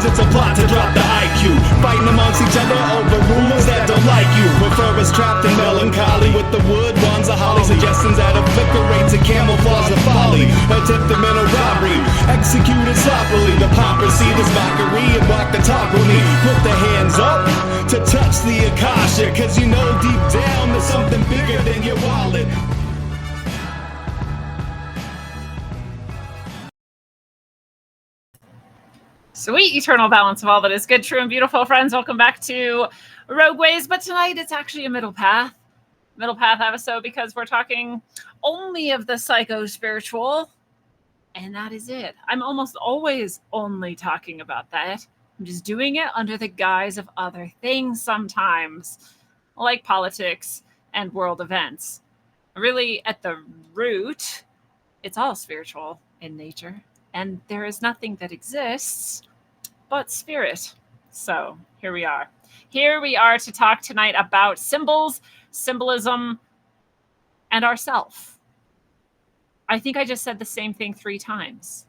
means it's a plot to drop the IQ. Fighting amongst each other over rumors that don't like you. Prefer us trapped in melancholy with the wood ones of holly. Suggestions that obliterate to camouflage the folly. Attempt the mental robbery, executed sloppily. The hypocrisy, this mockery, and walk the talk with me. Put the hands up to touch the Akasha, cause you know deep down there's something bigger than your wallet. Sweet eternal balance of all that is good, true, and beautiful, friends. Welcome back to Rogue Ways, but tonight it's actually a middle path episode because we're talking only of the psycho-spiritual, and that is it. I'm almost always only talking about that. I'm just doing it under the guise of other things sometimes, like politics and world events. Really, at the root, it's all spiritual in nature, and there is nothing that exists but spirit. So here we are. Here we are to talk tonight about symbols, symbolism, and ourself. I think I just said the same thing 3 times.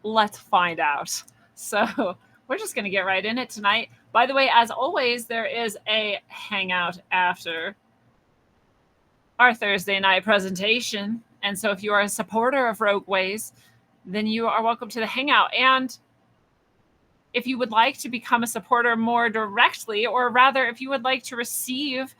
Let's find out. So we're just going to get right in it tonight. By the way, as always, there is a hangout after our Thursday night presentation. And so if you are a supporter of Rogue Ways, then you are welcome to the hangout. And if you would like to become a supporter more directly, or rather, if you would like to receive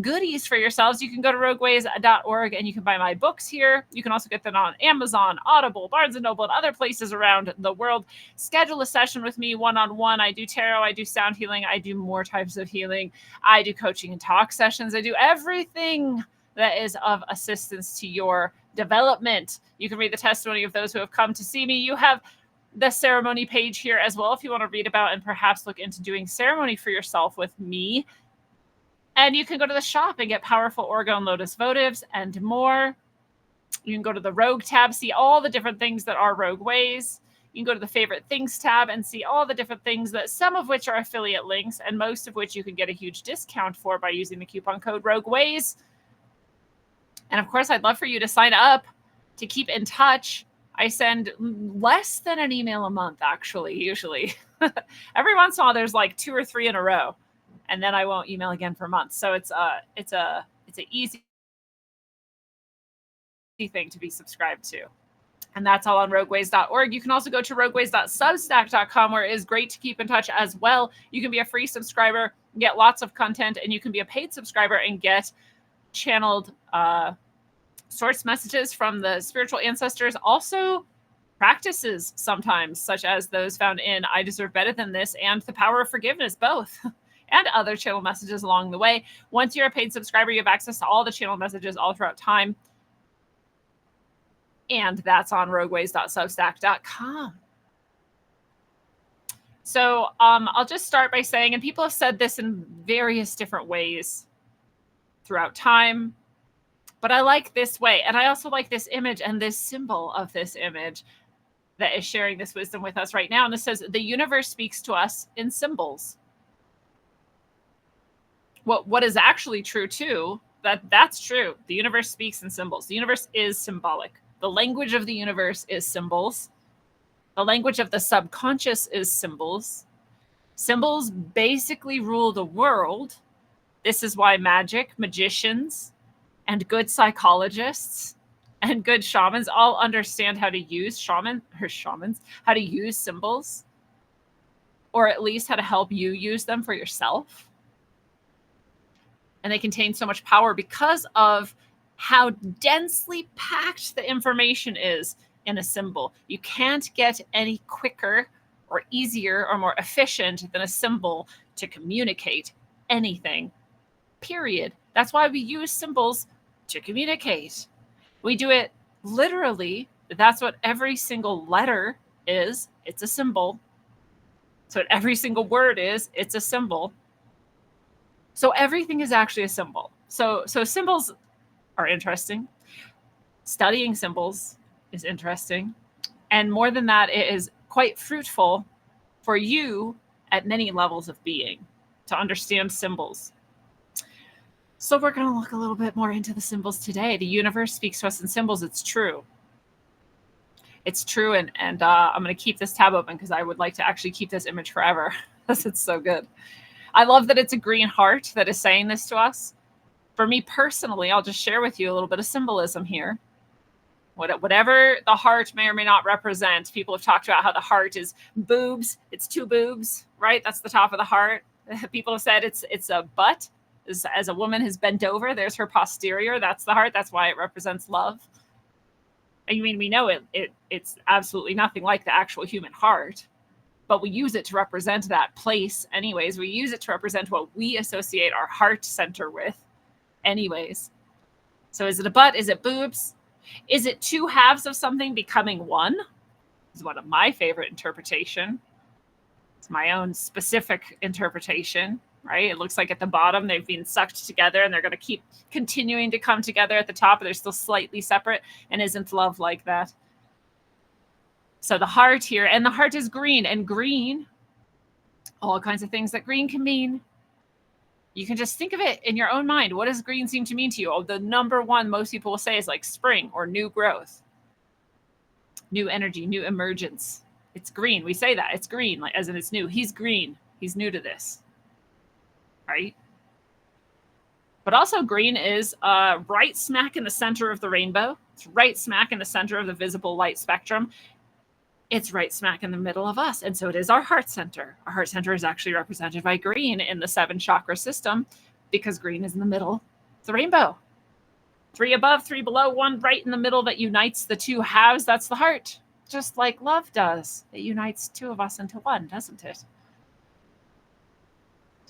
goodies for yourselves, you can go to rogueways.org and you can buy my books here. You can also get them on Amazon, Audible, Barnes & Noble, and other places around the world. Schedule a session with me one-on-one. I do tarot, I do sound healing, I do more types of healing. I do coaching and talk sessions. I do everything that is of assistance to your development. You can read the testimony of those who have come to see me. You have the ceremony page here as well if you want to read about and perhaps look into doing ceremony for yourself with me. And you can go to the shop and get powerful Orgone Lotus votives and more. You can go to the Rogue tab, see all the different things that are Rogue Ways. You can go to the Favorite Things tab and see all the different things that some of which are affiliate links and most of which you can get a huge discount for by using the coupon code Rogue Ways. And of course, I'd love for you to sign up to keep in touch. I send less than an email a month, actually, usually. Every once in a while, there's like 2 or 3 in a row, and then I won't email again for months. So it's an easy thing to be subscribed to. And that's all on rogueways.org. You can also go to rogueways.substack.com, where it is great to keep in touch as well. You can be a free subscriber, get lots of content, and you can be a paid subscriber and get channeled source messages from the spiritual ancestors, also practices sometimes, such as those found in I Deserve Better Than This and The Power of Forgiveness, both, and other channel messages along the way. Once you're a paid subscriber, you have access to all the channel messages all throughout time. And that's on rogueways.substack.com. So I'll just start by saying, and people have said this in various different ways throughout time, but I like this way. And I also like this image and this symbol of this image that is sharing this wisdom with us right now. And this says, the universe speaks to us in symbols. What is actually true too, that's true. The universe speaks in symbols. The universe is symbolic. The language of the universe is symbols. The language of the subconscious is symbols. Symbols basically rule the world. This is why magic, magicians, and good psychologists and good shamans all understand how to use how to use symbols, or at least how to help you use them for yourself. And they contain so much power because of how densely packed the information is in a symbol. You can't get any quicker or easier or more efficient than a symbol to communicate anything, period. That's why we use symbols to communicate. We do it literally. That's what every single letter is. It's a symbol. So what every single word is, it's a symbol. So everything is actually a symbol. So symbols are interesting. Studying symbols is interesting. And more than that, it is quite fruitful for you at many levels of being to understand symbols. So we're going to look a little bit more into the symbols today. The universe speaks to us in symbols. It's true. It's true. And I'm going to keep this tab open because I would like to actually keep this image forever because it's so good. I love that it's a green heart that is saying this to us. For me personally, I'll just share with you a little bit of symbolism here. Whatever the heart may or may not represent, people have talked about how the heart is boobs. It's two boobs, right? That's the top of the heart. People have said it's a butt. As a woman has bent over, there's her posterior. That's the heart. That's why it represents love. I mean, we know it's absolutely nothing like the actual human heart, but we use it to represent that place anyways. We use it to represent what we associate our heart center with anyways. So is it a butt? Is it boobs? Is it two halves of something becoming one? This is one of my favorite interpretation. It's my own specific interpretation, right? It looks like at the bottom they've been sucked together and they're going to keep continuing to come together at the top, but they're still slightly separate. And isn't love like that? So the heart here, and the heart is green, and green, all kinds of things that green can mean. You can just think of it in your own mind. What does green seem to mean to you? Oh, the number one most people will say is like spring or new growth, new energy, new emergence. It's green. We say that. It's green, like as in it's new. He's green. He's new to this, right? But also green is right smack in the center of the rainbow. It's right smack in the center of the visible light spectrum. It's right smack in the middle of us. And so it is our heart center. Our heart center is actually represented by green in the 7 chakra system because green is in the middle of the rainbow. 3 above, 3 below, 1 right in the middle that unites the two halves. That's the heart. Just like love does. It unites 2 of us into one, doesn't it? So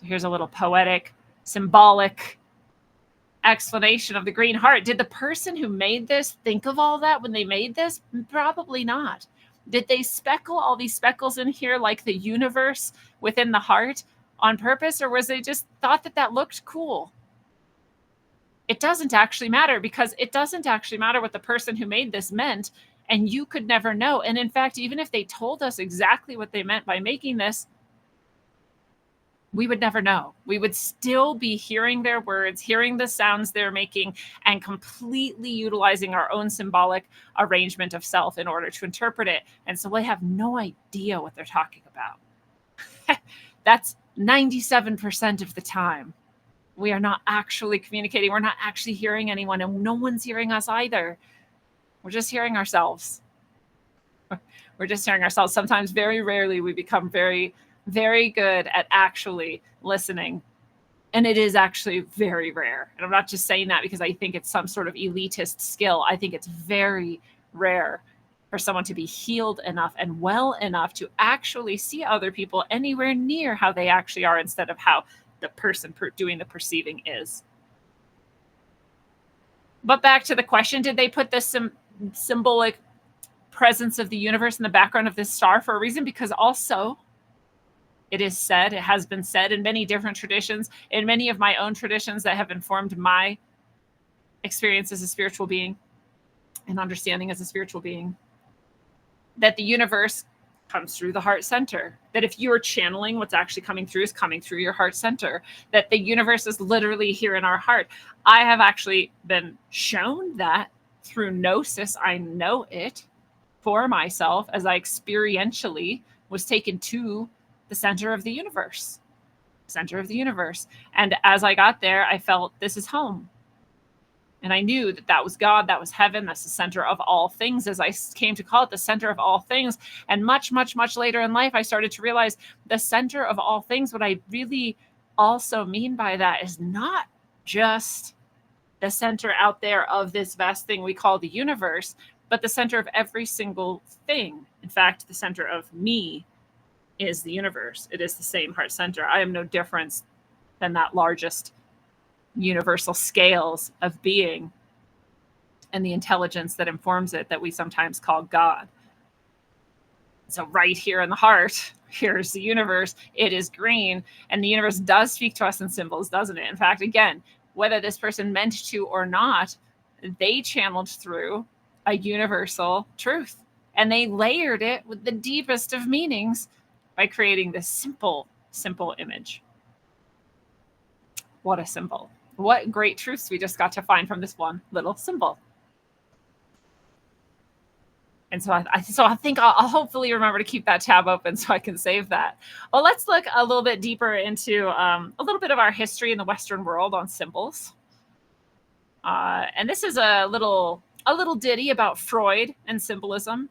here's a little poetic, symbolic explanation of the green heart. Did the person who made this think of all that when they made this? Probably not. Did they speckle all these speckles in here like the universe within the heart on purpose? Or was they just thought that that looked cool? It doesn't actually matter because it doesn't actually matter what the person who made this meant. And you could never know. And in fact, even if they told us exactly what they meant by making this, we would never know. We would still be hearing their words, hearing the sounds they're making, and completely utilizing our own symbolic arrangement of self in order to interpret it. And so we have no idea what they're talking about. That's 97% of the time. We are not actually communicating. We're not actually hearing anyone, and no one's hearing us either. We're just hearing ourselves. We're just hearing ourselves. Sometimes, very rarely, we become very, very good at actually listening. And it is actually very rare. And I'm not just saying that because I think it's some sort of elitist skill. I think it's very rare for someone to be healed enough and well enough to actually see other people anywhere near how they actually are instead of how the person doing the perceiving is. But back to the question, did they put this symbolic presence of the universe in the background of this star for a reason? Because also, it is said, it has been said in many different traditions, in many of my own traditions that have informed my experience as a spiritual being and understanding as a spiritual being, that the universe comes through the heart center. That if you're channeling what's actually coming through is coming through your heart center. That the universe is literally here in our heart. I have actually been shown that through gnosis. I know it for myself as I experientially was taken to the center of the universe. Center of the universe. And as I got there, I felt this is home. And I knew that that was God, that was heaven, that's the center of all things, as I came to call it the center of all things. And much, much, much later in life, I started to realize the center of all things. What I really also mean by that is not just the center out there of this vast thing we call the universe, but the center of every single thing. In fact, the center of me is the universe. It is the same heart center. I am no different than that largest universal scales of being and the intelligence that informs it that we sometimes call God. So right here in the heart, here's the universe. It is green, and the universe does speak to us in symbols, doesn't it? In fact, again, whether this person meant to or not, they channeled through a universal truth, and they layered it with the deepest of meanings by creating this simple, simple image. What a symbol. What great truths we just got to find from this one little symbol. And so I think I'll hopefully remember to keep that tab open so I can save that. Well, let's look a little bit deeper into a little bit of our history in the Western world on symbols. And this is a little ditty about Freud and symbolism.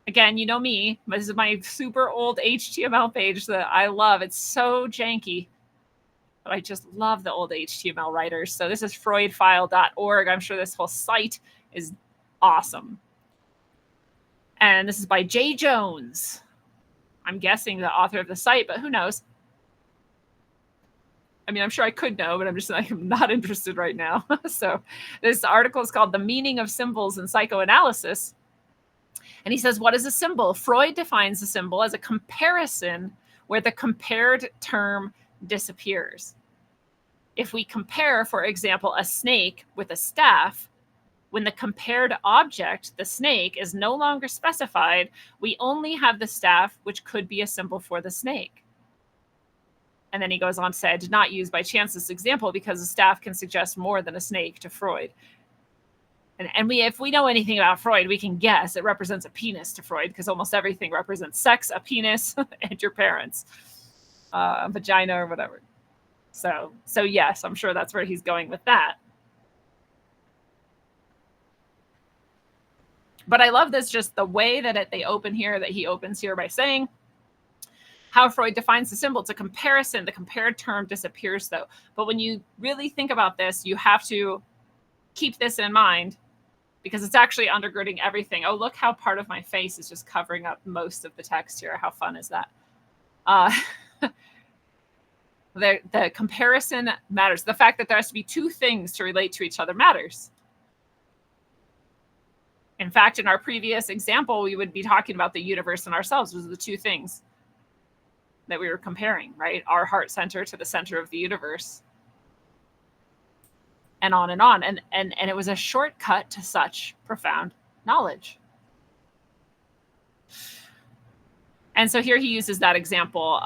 Again, you know me. This is my super old HTML page that I love. It's so janky, but I just love the old HTML writers. So this is freudfile.org. I'm sure this whole site is awesome. And this is by Jay Jones. I'm guessing the author of the site, but who knows? I mean, I'm sure I could know, but I'm not interested right now. So this article is called The Meaning of Symbols in Psychoanalysis. And he says, what is a symbol? Freud defines a symbol as a comparison where the compared term disappears. If we compare, for example, a snake with a staff, when the compared object, the snake, is no longer specified, we only have the staff, which could be a symbol for the snake. And then he goes on to say, I did not use by chance this example because a staff can suggest more than a snake to Freud. And if we know anything about Freud, we can guess it represents a penis to Freud because almost everything represents sex, a penis, and your parents, a vagina or whatever. So yes, I'm sure that's where he's going with that. But I love this, just the way that they open here, that he opens here by saying, how Freud defines the symbol. It's a comparison. The compared term disappears, though. But when you really think about this, you have to keep this in mind because it's actually undergirding everything. Oh, look how part of my face is just covering up most of the text here. How fun is that? The comparison matters. The fact that there has to be two things to relate to each other matters. In fact, in our previous example, we would be talking about the universe and ourselves. Those are the two things that we were comparing, right? Our heart center to the center of the universe. And on and on. And it was a shortcut to such profound knowledge. And so here he uses that example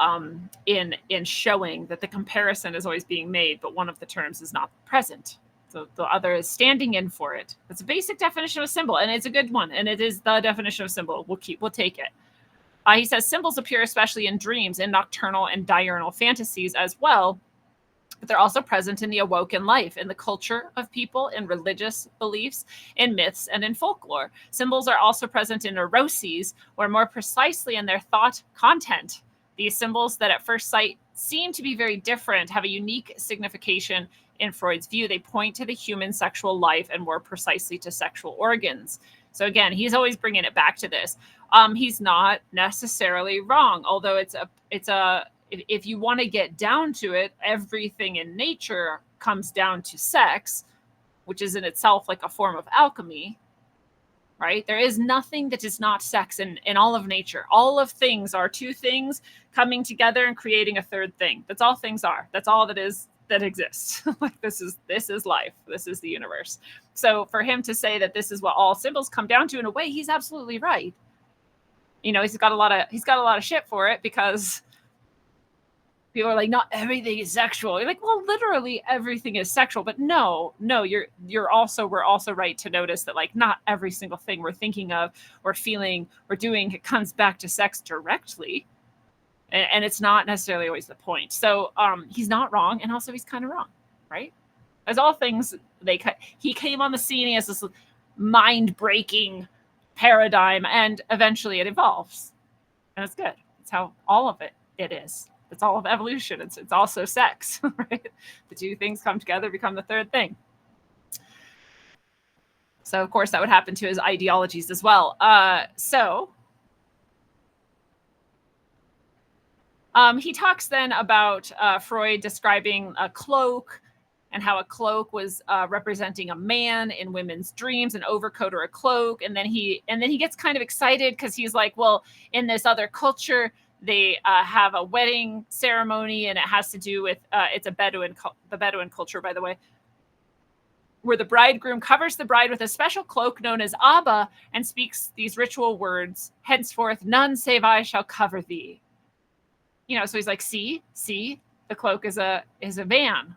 in showing that the comparison is always being made, but one of the terms is not present. So the other is standing in for it. It's a basic definition of a symbol, and it's a good one, and it is the definition of symbol. We'll take it. He says symbols appear especially in dreams, in nocturnal and diurnal fantasies as well, but they're also present in the awoken life, in the culture of people, in religious beliefs, in myths, and in folklore. Symbols are also present in neuroses, or more precisely in their thought content. These symbols that at first sight seem to be very different have a unique signification in Freud's view. They point to the human sexual life and more precisely to sexual organs. So again, he's always bringing it back to this. He's not necessarily wrong, although if you want to get down to it, everything in nature comes down to sex, which is in itself like a form of alchemy, right? There is nothing that is not sex in all of nature. All of things are two things coming together and creating a third thing. That's all things are. That's all that exists. Like this is life. This is the universe. So for him to say that this is what all symbols come down to, in a way, he's absolutely right. You know, he's got a lot of shit for it because people are like, not everything is sexual. You're like, well, literally everything is sexual, but no, we're also right to notice that like not every single thing we're thinking of or feeling or doing comes back to sex directly. And it's not necessarily always the point. So he's not wrong, and also he's kind of wrong, right? As all things, he came on the scene, he has this mind-breaking paradigm, and eventually it evolves. And it's good. It's how all of it is. It's all of evolution. It's also sex, right? The two things come together, become the third thing. So, of course, that would happen to his ideologies as well. He talks then about Freud describing a cloak and how a cloak was representing a man in women's dreams, an overcoat or a cloak. And then he gets kind of excited because he's like, well, in this other culture, they have a wedding ceremony, and it has to do with it's the Bedouin culture, by the way, where the bridegroom covers the bride with a special cloak known as Abba and speaks these ritual words, henceforth, none save I shall cover thee. You know, so he's like, see, the cloak is a man.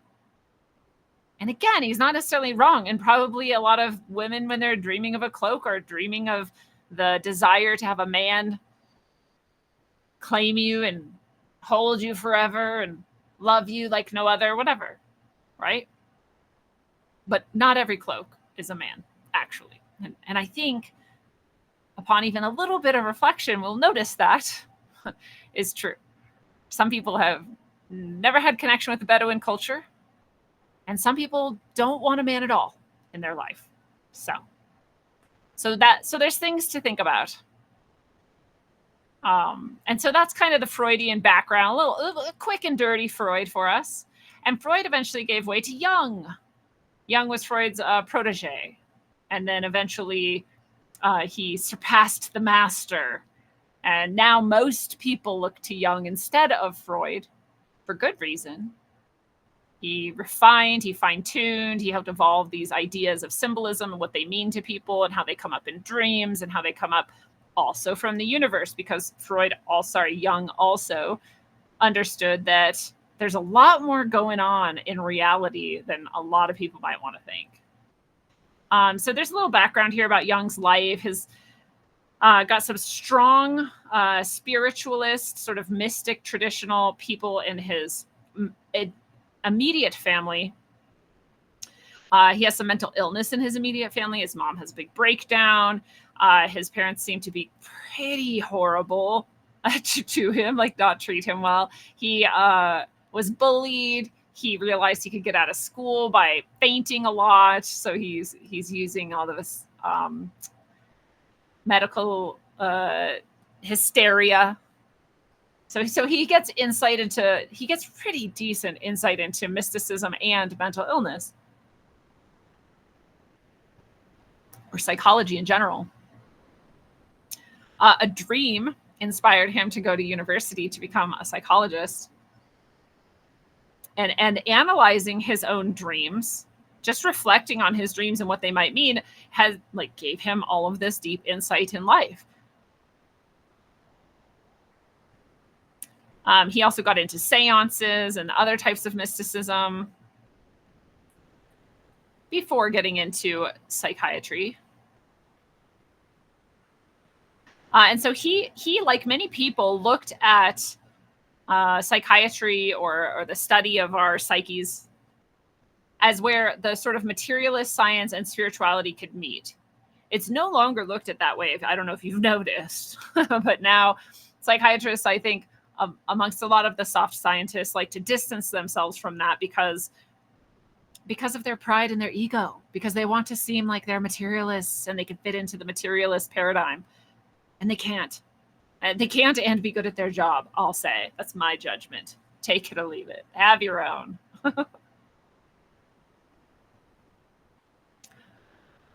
And again, he's not necessarily wrong. And probably a lot of women, when they're dreaming of a cloak or dreaming of the desire to have a man claim you and hold you forever and love you like no other, whatever, right? But not every cloak is a man, actually. And I think upon even a little bit of reflection, we'll notice that is true. Some people have never had connection with the Bedouin culture, and some people don't want a man at all in their life. So there's things to think about. And so that's kind of the Freudian background, a little quick and dirty Freud for us. And Freud eventually gave way to Jung. Jung was Freud's protege. And then eventually he surpassed the master. And now most people look to Jung instead of Freud for good reason. He refined, he fine-tuned, he helped evolve these ideas of symbolism and what they mean to people and how they come up in dreams and how they come up also from the universe, because Jung also understood that there's a lot more going on in reality than a lot of people might want to think. So there's a little background here about Jung's life. His got some strong spiritualist, sort of mystic, traditional people in his immediate family. He has some mental illness in his immediate family. His mom has a big breakdown. His parents seem to be pretty horrible to him, like not treat him well. He was bullied. He realized he could get out of school by fainting a lot. So he's using all of this medical hysteria. So he gets pretty decent insight into mysticism and mental illness, or psychology in general. A dream inspired him to go to university to become a psychologist. And analyzing his own dreams, just reflecting on his dreams and what they might mean, gave him all of this deep insight in life. He also got into seances and other types of mysticism before getting into psychiatry. And so he, like many people, looked at psychiatry or the study of our psyches as where the sort of materialist science and spirituality could meet. It's no longer looked at that way. I don't know if you've noticed, but now psychiatrists, I think, amongst a lot of the soft scientists, like to distance themselves from that because of their pride and their ego, because they want to seem like they're materialists and they can fit into the materialist paradigm. And they can't. They can't and be good at their job, I'll say. That's my judgment. Take it or leave it. Have your own.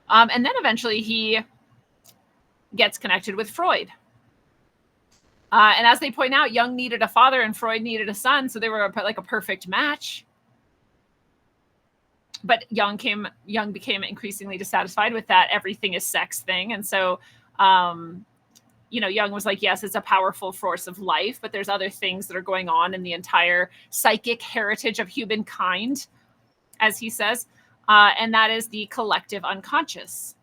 And then eventually he gets connected with Freud. And as they point out, Jung needed a father and Freud needed a son, so they were like a perfect match. But Jung became increasingly dissatisfied with that everything is sex thing. And so, Jung was like, yes, it's a powerful force of life, but there's other things that are going on in the entire psychic heritage of humankind, as he says. And that is the collective unconscious.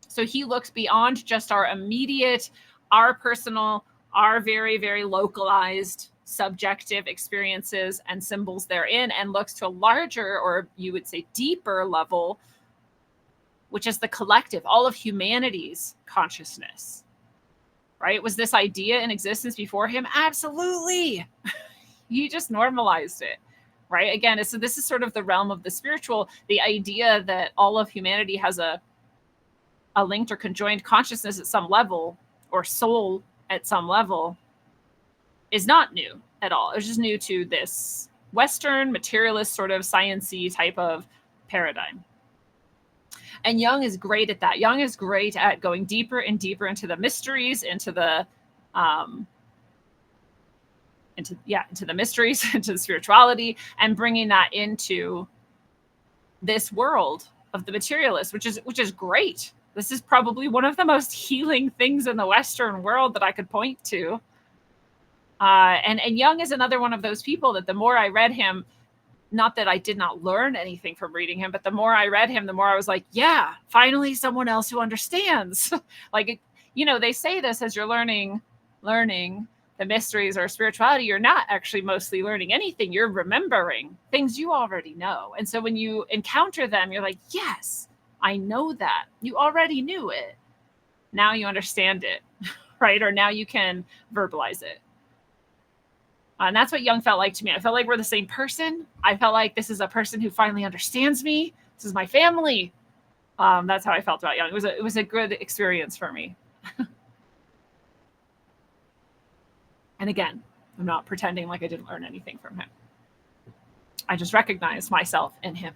So he looks beyond just our immediate, our personal, our very, very localized subjective experiences and symbols therein, and looks to a larger, or you would say deeper level, which is the collective, all of humanity's consciousness. Right? Was this idea in existence before him? Absolutely. He just normalized it. Right? Again, so this is sort of the realm of the spiritual. The idea that all of humanity has a linked or conjoined consciousness at some level, or soul at some level, is not new at all. It's just new to this Western materialist sort of science-y type of paradigm. And Jung is great at that. Jung is great at going deeper and deeper into the mysteries, into the mysteries, into the spirituality, and bringing that into this world of the materialist, which is great. This is probably one of the most healing things in the Western world that I could point to. And Jung is another one of those people that the more I read him, not that I did not learn anything from reading him, but the more I read him, the more I was like, yeah, finally someone else who understands. Like, they say this as you're learning the mysteries or spirituality. You're not actually mostly learning anything. You're remembering things you already know. And so when you encounter them, you're like, yes, I know that. You already knew it. Now you understand it, right? Or now you can verbalize it. And that's what Jung felt like to me. I felt like we're the same person. I felt like this is a person who finally understands me. This is my family. That's how I felt about Jung. It was a good experience for me. And again, I'm not pretending like I didn't learn anything from him. I just recognized myself in him.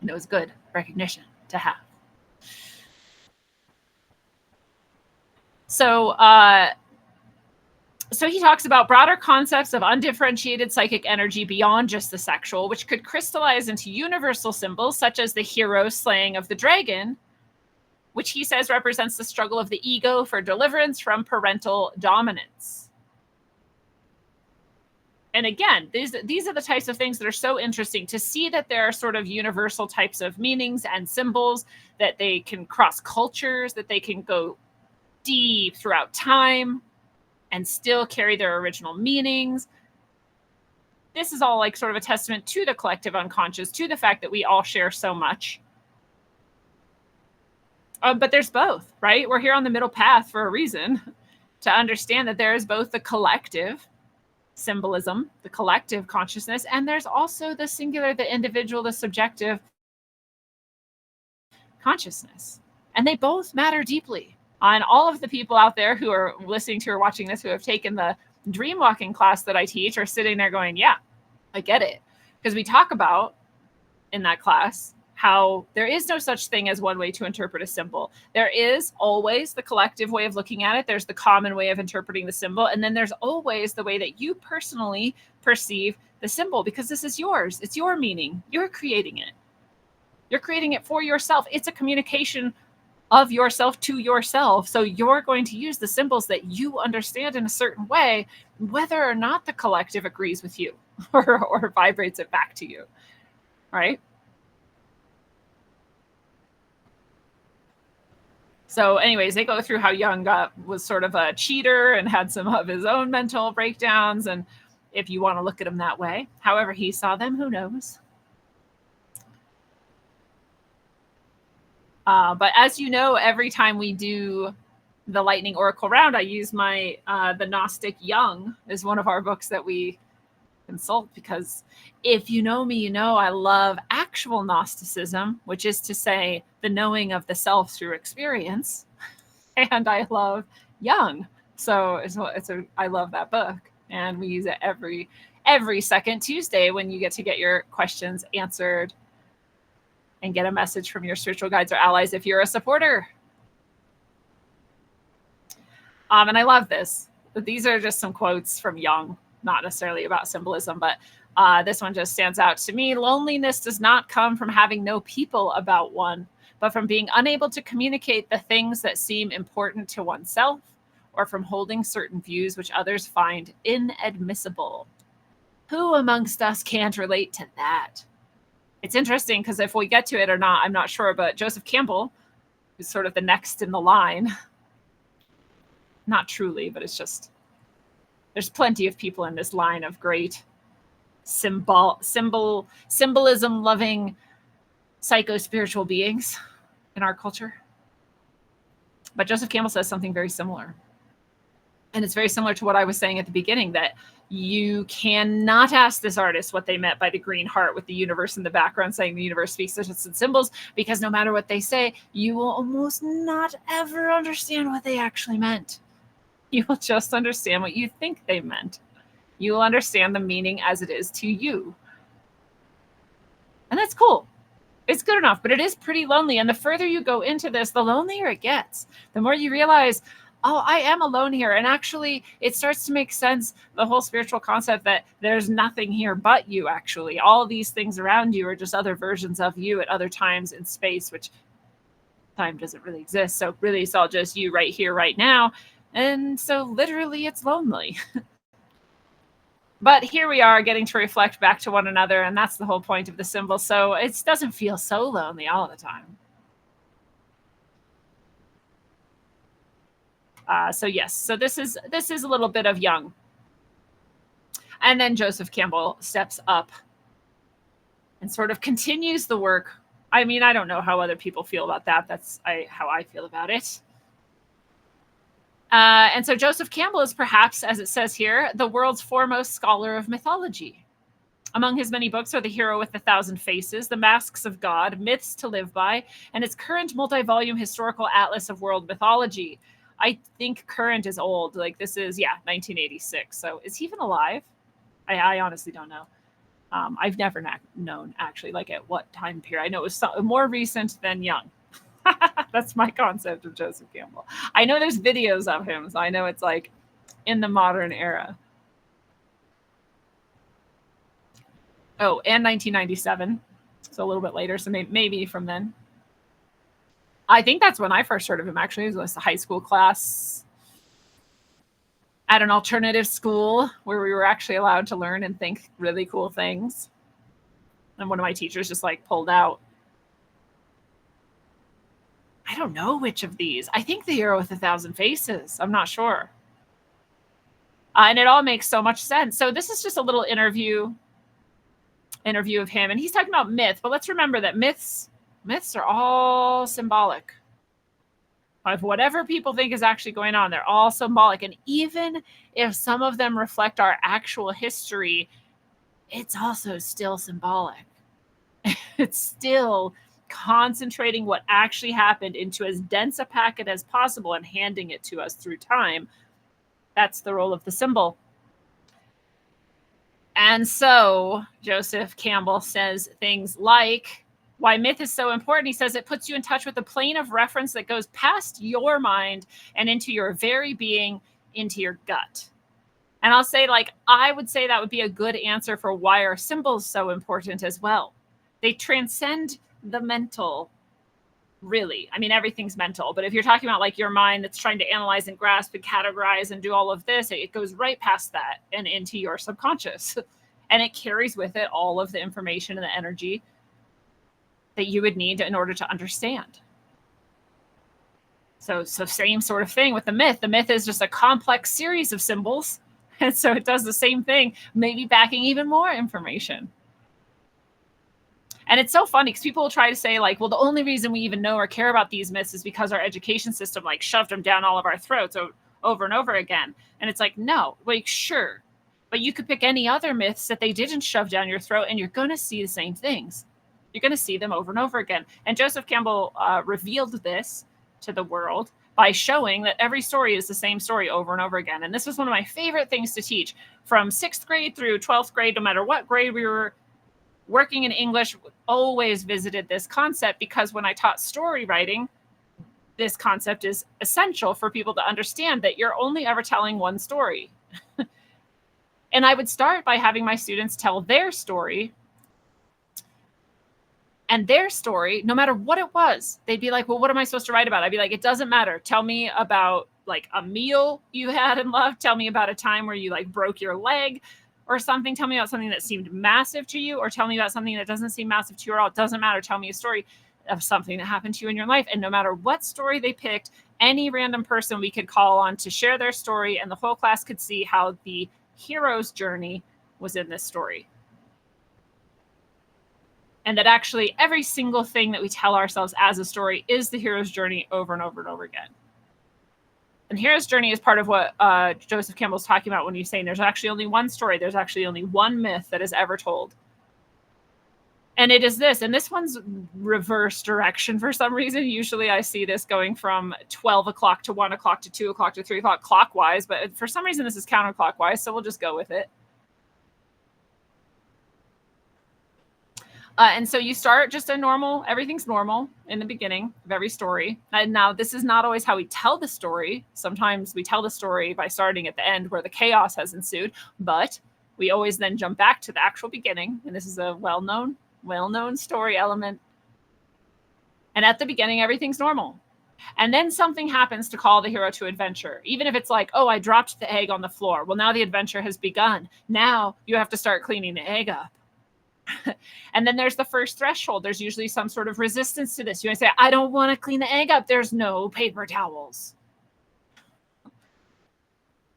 And it was good recognition to have. So he talks about broader concepts of undifferentiated psychic energy beyond just the sexual, which could crystallize into universal symbols such as the hero slaying of the dragon, which he says represents the struggle of the ego for deliverance from parental dominance. And again, these are the types of things that are so interesting to see, that there are sort of universal types of meanings and symbols, that they can cross cultures, that they can go deep throughout time and still carry their original meanings. This is all like sort of a testament to the collective unconscious, to the fact that we all share so much. But there's both, right? We're here on the middle path for a reason, to understand that there is both the collective symbolism, the collective consciousness, and there's also the singular, the individual, the subjective consciousness. And they both matter deeply. And all of the people out there who are listening to or watching this, who have taken the dream walking class that I teach, are sitting there going, yeah, I get it. Because we talk about in that class how there is no such thing as one way to interpret a symbol. There is always the collective way of looking at it. There's the common way of interpreting the symbol. And then there's always the way that you personally perceive the symbol, because this is yours. It's your meaning. You're creating it. You're creating it for yourself. It's a communication of yourself to yourself. So you're going to use the symbols that you understand in a certain way, whether or not the collective agrees with you or vibrates it back to you, right? So anyways, they go through how Jung was sort of a cheater and had some of his own mental breakdowns. And if you want to look at him that way, however he saw them, who knows? But as you know, every time we do the Lightning Oracle round, I use my The Gnostic Jung is one of our books that we consult, because if you know me, you know I love actual Gnosticism, which is to say the knowing of the self through experience, and I love Jung. So I love that book, and we use it every second Tuesday when you get to get your questions answered and get a message from your spiritual guides or allies if you're a supporter. And I love this. These are just some quotes from Jung, not necessarily about symbolism, but this one just stands out to me. Loneliness does not come from having no people about one, but from being unable to communicate the things that seem important to oneself, or from holding certain views which others find inadmissible. Who amongst us can't relate to that? It's interesting, because if we get to it or not, I'm not sure, but Joseph Campbell is sort of the next in the line. Not truly, but it's just, there's plenty of people in this line of great symbolism loving psycho-spiritual beings in our culture. But Joseph Campbell says something very similar. And it's very similar to what I was saying at the beginning, that you cannot ask this artist what they meant by the green heart with the universe in the background saying the universe speaks to us in symbols, because no matter what they say, you will almost not ever understand what they actually meant. You will just understand what you think they meant. You will understand the meaning as it is to you. And that's cool. It's good enough, but it is pretty lonely. And the further you go into this, the lonelier it gets. The more you realize, oh, I am alone here. And actually, it starts to make sense, the whole spiritual concept that there's nothing here but you, actually. All these things around you are just other versions of you at other times in space, which time doesn't really exist. So really, it's all just you right here, right now. And so literally, it's lonely. But here we are getting to reflect back to one another, and that's the whole point of the symbol. So it doesn't feel so lonely all the time. So yes, so this is a little bit of Jung. And then Joseph Campbell steps up and sort of continues the work. I mean, I don't know how other people feel about that. That's how I feel about it. And so Joseph Campbell is perhaps, as it says here, the world's foremost scholar of mythology. Among his many books are The Hero with a Thousand Faces, The Masks of God, Myths to Live By, and its current multi-volume historical atlas of world mythology. I think current is old. Like this is, 1986. So is he even alive? I honestly don't know. I've never known actually, like at what time period. I know it was more recent than Jung. That's my concept of Joseph Campbell. I know there's videos of him, so I know it's like in the modern era. Oh, and 1997. So a little bit later. So maybe from then. I think that's when I first heard of him, actually. It was a high school class at an alternative school where we were actually allowed to learn and think really cool things. And one of my teachers just like pulled out. I don't know which of these. I think The Hero with a Thousand Faces. I'm not sure. And it all makes so much sense. So this is just a little interview of him. And he's talking about myth. But let's remember that myths are all symbolic. Of whatever people think is actually going on, they're all symbolic. And even if some of them reflect our actual history, it's also still symbolic. It's still concentrating what actually happened into as dense a packet as possible and handing it to us through time. That's the role of the symbol. And so Joseph Campbell says things like, why myth is so important. He says it puts you in touch with a plane of reference that goes past your mind and into your very being, into your gut. And I'll say, like, I would say that would be a good answer for why are symbols so important as well. They transcend the mental, really. I mean, everything's mental. But if you're talking about like your mind that's trying to analyze and grasp and categorize and do all of this, it goes right past that and into your subconscious. And it carries with it all of the information and the energy that you would need in order to understand. So same sort of thing with the myth. The myth is just a complex series of symbols. And so it does the same thing, maybe backing even more information. And it's so funny because people will try to say like, well, the only reason we even know or care about these myths is because our education system like shoved them down all of our throats over and over again. And it's like, no, like, sure. But you could pick any other myths that they didn't shove down your throat and you're going to see the same things. You're going to see them over and over again. And Joseph Campbell revealed this to the world by showing that every story is the same story over and over again. And this was one of my favorite things to teach from 6th grade through 12th grade, no matter what grade we were working in English, always visited this concept because when I taught story writing, this concept is essential for people to understand that you're only ever telling one story. And I would start by having my students tell their story. And their story, no matter what it was, they'd be like, well, what am I supposed to write about? I'd be like, it doesn't matter. Tell me about like a meal you had and loved. Tell me about a time where you like broke your leg or something. Tell me about something that seemed massive to you, or tell me about something that doesn't seem massive to you at all. It doesn't matter. Tell me a story of something that happened to you in your life. And no matter what story they picked, any random person we could call on to share their story, and the whole class could see how the hero's journey was in this story. And that actually every single thing that we tell ourselves as a story is the hero's journey over and over and over again. And hero's journey is part of what Joseph Campbell's talking about when he's saying there's actually only one story. There's actually only one myth that is ever told. And it is this. And this one's reverse direction for some reason. Usually I see this going from 12 o'clock to 1 o'clock to 2 o'clock to 3 o'clock clockwise. But for some reason, this is counterclockwise. So we'll just go with it. And so you start just everything's normal in the beginning of every story. And now this is not always how we tell the story. Sometimes we tell the story by starting at the end where the chaos has ensued, but we always then jump back to the actual beginning. And this is a well-known story element. And at the beginning, everything's normal. And then something happens to call the hero to adventure. Even if it's like, oh, I dropped the egg on the floor. Well, now the adventure has begun. Now you have to start cleaning the egg up. And then there's the first threshold. There's usually some sort of resistance to this. You might say, I don't want to clean the egg up. There's no paper towels.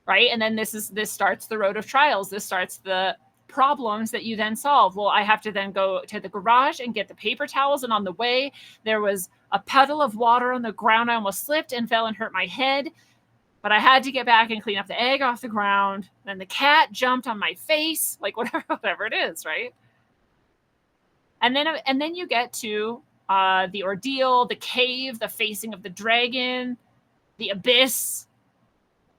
Right? And then this starts the road of trials. This starts the problems that you then solve. Well, I have to then go to the garage and get the paper towels. And on the way, there was a puddle of water on the ground. I almost slipped and fell and hurt my head. But I had to get back and clean up the egg off the ground. Then the cat jumped on my face, like whatever it is, right? And then you get to the ordeal, the cave, the facing of the dragon, the abyss.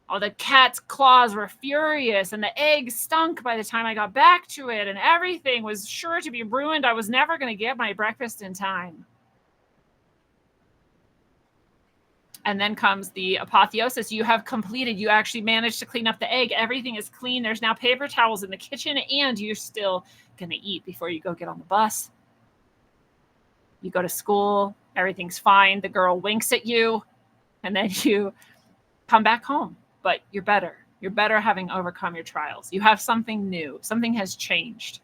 Oh, the cat's claws were furious, and the egg stunk by the time I got back to it, and everything was sure to be ruined. I was never going to get my breakfast in time. And then comes the apotheosis. You have completed. You actually managed to clean up the egg. Everything is clean. There's now paper towels in the kitchen, and you're still going to eat before you go get on the bus. You go to school. Everything's fine. The girl winks at you, and then you come back home. But you're better. You're better having overcome your trials. You have something new. Something has changed.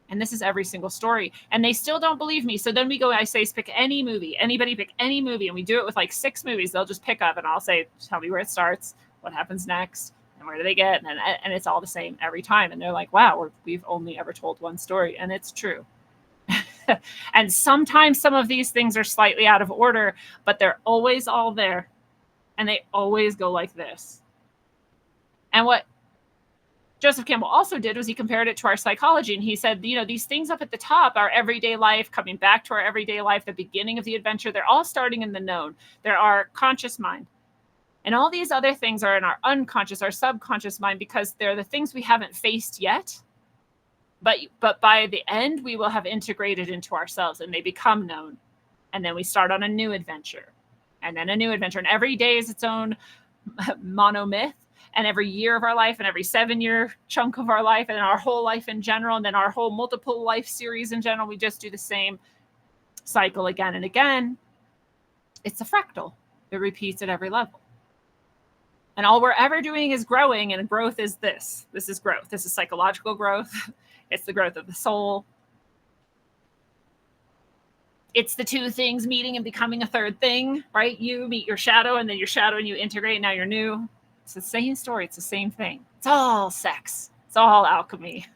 And this is every single story. And they still don't believe me. So then we go, I say, pick any movie. Anybody pick any movie. And we do it with like 6 movies. They'll just pick up and I'll say, tell me where it starts, what happens next, and where do they get? And it's all the same every time. And they're like, wow, we've only ever told one story. And it's true. And sometimes some of these things are slightly out of order, but they're always all there. And they always go like this. And what Joseph Campbell also did was he compared it to our psychology. And he said, these things up at the top, our everyday life, coming back to our everyday life, the beginning of the adventure, they're all starting in the known. They're our conscious mind. And all these other things are in our unconscious, our subconscious mind, because they're the things we haven't faced yet. But by the end, we will have integrated into ourselves and they become known. And then we start on a new adventure. And then a new adventure. And every day is its own monomyth. And every year of our life and every 7-year chunk of our life and our whole life in general, and then our whole multiple life series in general, we just do the same cycle again and again. It's a fractal. It repeats at every level. And all we're ever doing is growing, and growth is this. This is growth. This is psychological growth. It's the growth of the soul. It's the 2 things meeting and becoming a third thing, right? You meet your shadow, and then your shadow and you integrate, and now you're new. It's the same story. It's the same thing. It's all sex. It's all alchemy.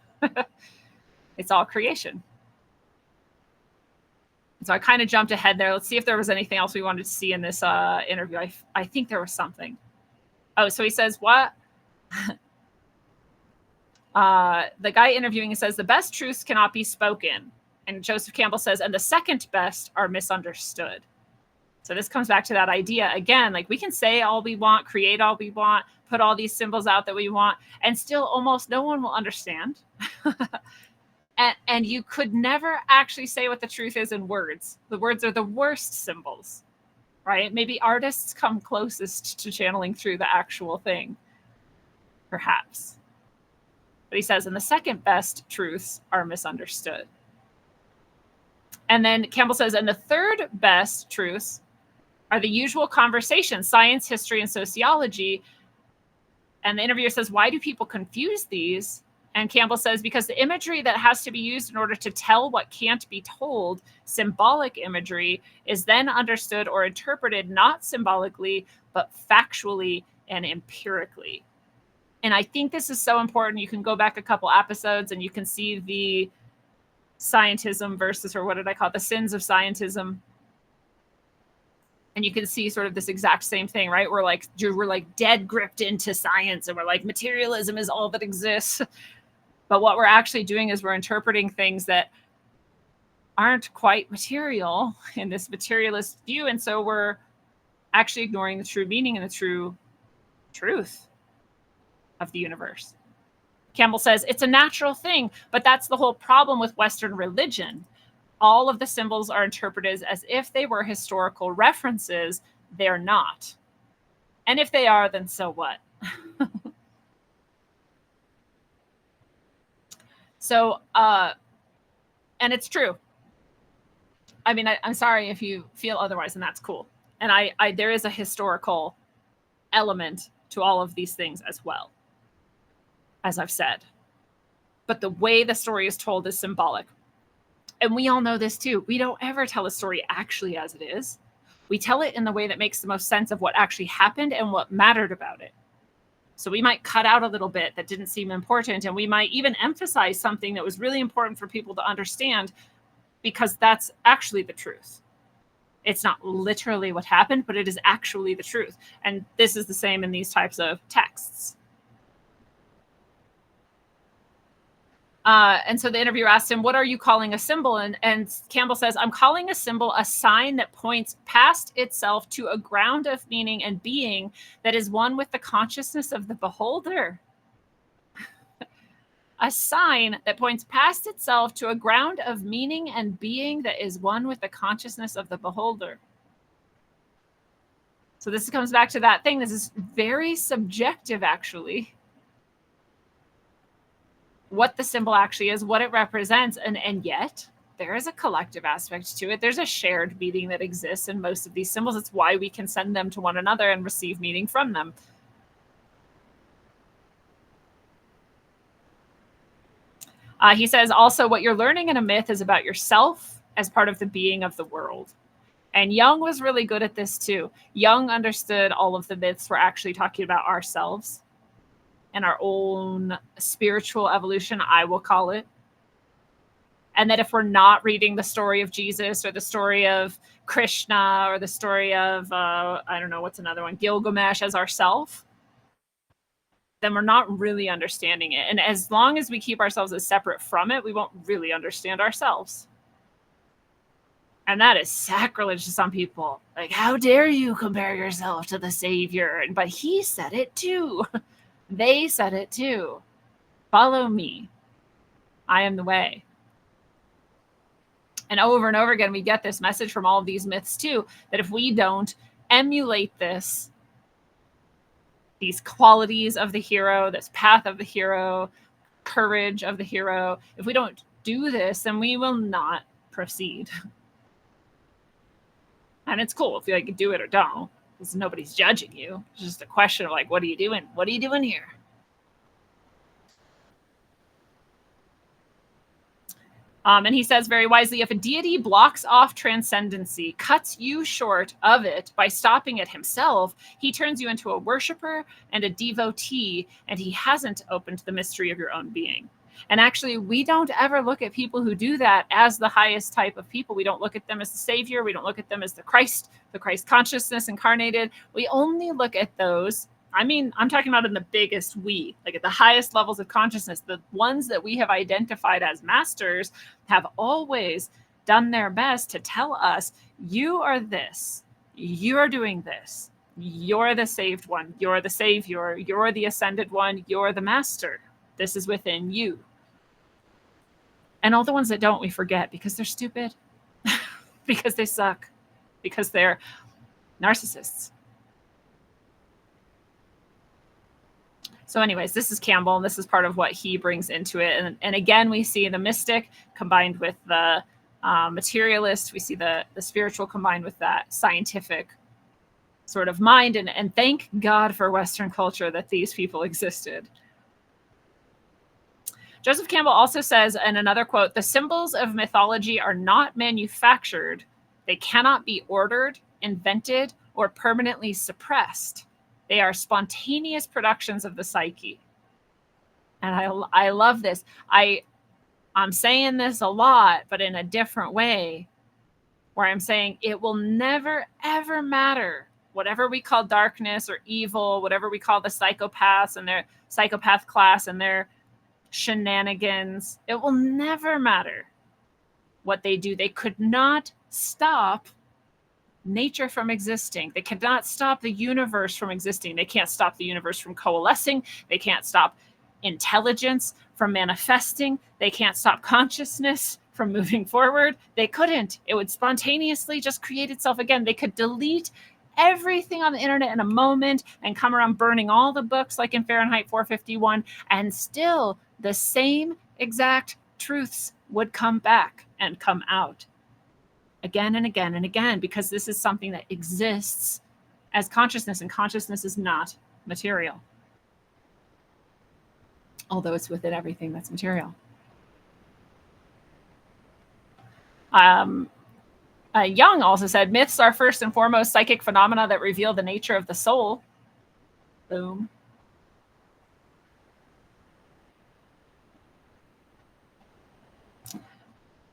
It's all creation. So I kind of jumped ahead there. Let's see if there was anything else we wanted to see in this interview. I think there was something. Oh, so he says, what? The guy interviewing says, the best truths cannot be spoken. And Joseph Campbell says, and the second best are misunderstood. So this comes back to that idea again, like we can say all we want, create all we want, put all these symbols out that we want, and still almost no one will understand. and you could never actually say what the truth is in words. The words are the worst symbols, right? Maybe artists come closest to channeling through the actual thing, perhaps. But he says, and the second best truths are misunderstood. And then Campbell says, and the third best truths are the usual conversations, science, history, and sociology. And the interviewer says, why do people confuse these? And Campbell says, because the imagery that has to be used in order to tell what can't be told, symbolic imagery, is then understood or interpreted not symbolically, but factually and empirically. And I think this is so important. You can go back a couple episodes and you can see the scientism versus, or what did I call it? The sins of scientism. And you can see sort of this exact same thing, right? We're like dead gripped into science, and we're like, materialism is all that exists. But what we're actually doing is we're interpreting things that aren't quite material in this materialist view. And so we're actually ignoring the true meaning and the true truth of the universe. Campbell says it's a natural thing, but that's the whole problem with Western religion. All of the symbols are interpreted as if they were historical references. They're not. And if they are, then so what? So, and it's true. I mean, I'm sorry if you feel otherwise, and that's cool. And there is a historical element to all of these things as well, as I've said. But the way the story is told is symbolic. And we all know this too. We don't ever tell a story actually as it is. We tell it in the way that makes the most sense of what actually happened and what mattered about it. So we might cut out a little bit that didn't seem important, and we might even emphasize something that was really important for people to understand, because that's actually the truth. It's not literally what happened, but it is actually the truth. And this is the same in these types of texts. And so the interviewer asked him, what are you calling a symbol? And Campbell says, I'm calling a symbol a sign that points past itself to a ground of meaning and being that is one with the consciousness of the beholder. A sign that points past itself to a ground of meaning and being that is one with the consciousness of the beholder. So this comes back to that thing. This is very subjective, actually. What the symbol actually is, what it represents, and yet there is a collective aspect to it. There's a shared meaning that exists in most of these symbols. It's why we can send them to one another and receive meaning from them. He says also, what you're learning in a myth is about yourself as part of the being of the world. And Jung was really good at this too. Jung understood all of the myths were actually talking about ourselves and our own spiritual evolution, I will call it. And that if we're not reading the story of Jesus or the story of Krishna or the story of, I don't know, what's another one, Gilgamesh as ourself, then we're not really understanding it. And as long as we keep ourselves as separate from it, we won't really understand ourselves. And that is sacrilege to some people. Like, how dare you compare yourself to the Savior? But he said it too. They said it too. Follow me. I am the way. And over again, we get this message from all of these myths too, that if we don't emulate this, these qualities of the hero, this path of the hero, courage of the hero, if we don't do this, then we will not proceed. And it's cool if you like do it or don't, because nobody's judging you. It's just a question of like, what are you doing? What are you doing here? And he says very wisely, if a deity blocks off transcendency, cuts you short of it by stopping it himself, he turns you into a worshiper and a devotee, and he hasn't opened the mystery of your own being. And actually, we don't ever look at people who do that as the highest type of people. We don't look at them as the Savior. We don't look at them as the Christ consciousness incarnated. We only look at those. I mean, I'm talking about in the biggest we, like at the highest levels of consciousness. The ones that we have identified as masters have always done their best to tell us, you are this, you're doing this, you're the saved one, you're the Savior, you're the ascended one, you're the master. This is within you. And all the ones that don't, we forget because they're stupid, because they suck, because they're narcissists. So anyways, this is Campbell, and this is part of what he brings into it. And again, we see the mystic combined with the materialist. We see the spiritual combined with that scientific sort of mind. And thank God for Western culture that these people existed. Joseph Campbell also says in another quote, the symbols of mythology are not manufactured. They cannot be ordered, invented, or permanently suppressed. They are spontaneous productions of the psyche. And I love this. I'm saying this a lot, but in a different way, where I'm saying it will never, ever matter. Whatever we call darkness or evil, whatever we call the psychopaths and their psychopath class and their shenanigans, it will never matter what they do. They could not stop nature from existing. They cannot stop the universe from existing. They can't stop the universe from coalescing. They can't stop intelligence from manifesting. They can't stop consciousness from moving forward. They couldn't. It would spontaneously just create itself again. They could delete everything on the internet in a moment and come around burning all the books like in Fahrenheit 451, and still the same exact truths would come back and come out. again and again and again, because this is something that exists as consciousness, and consciousness is not material, although it's within everything that's material. Jung also said, myths are first and foremost psychic phenomena that reveal the nature of the soul. Boom.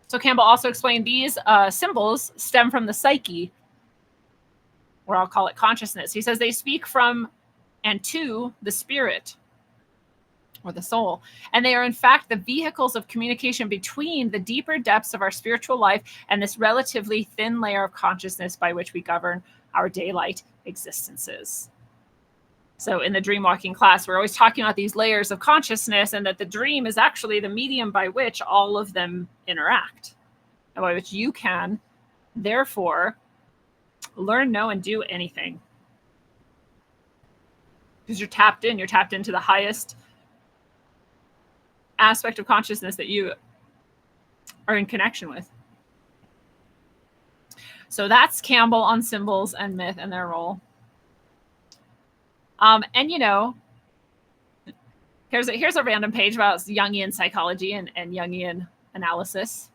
So Campbell also explained these symbols stem from the psyche, or I'll call it consciousness. He says they speak from and to the spirit, or the soul, and they are in fact the vehicles of communication between the deeper depths of our spiritual life and this relatively thin layer of consciousness by which we govern our daylight existences. So in the dream walking class, we're always talking about these layers of consciousness, and that the dream is actually the medium by which all of them interact, and by which you can therefore learn, know, and do anything, because you're tapped into the highest aspect of consciousness that you are in connection with. So that's Campbell on symbols and myth and their role. And here's a random page about Jungian psychology and Jungian analysis.